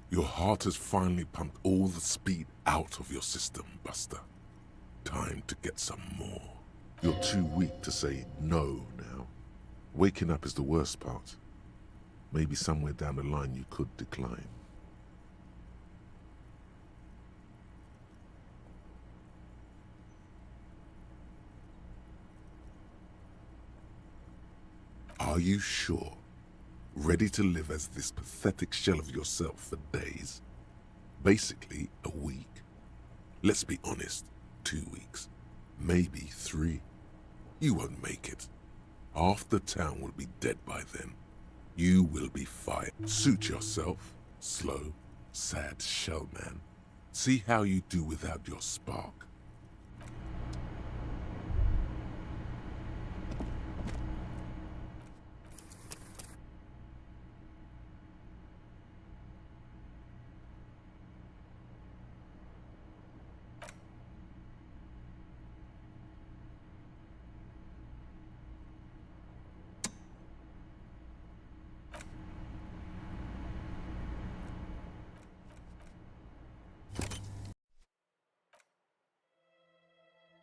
S1: Your heart has finally pumped all the speed out of your system, Buster. Time to get some more. You're too weak to say no now. Waking up is the worst part. Maybe somewhere down the line you could decline. Are you sure? Ready to live as this pathetic shell of yourself for days? Basically, a week. Let's be honest, 2 weeks. Maybe 3. You won't make it. Half the town will be dead by then. You will be fired. Suit yourself, slow, sad shell man. See how you do without your spark.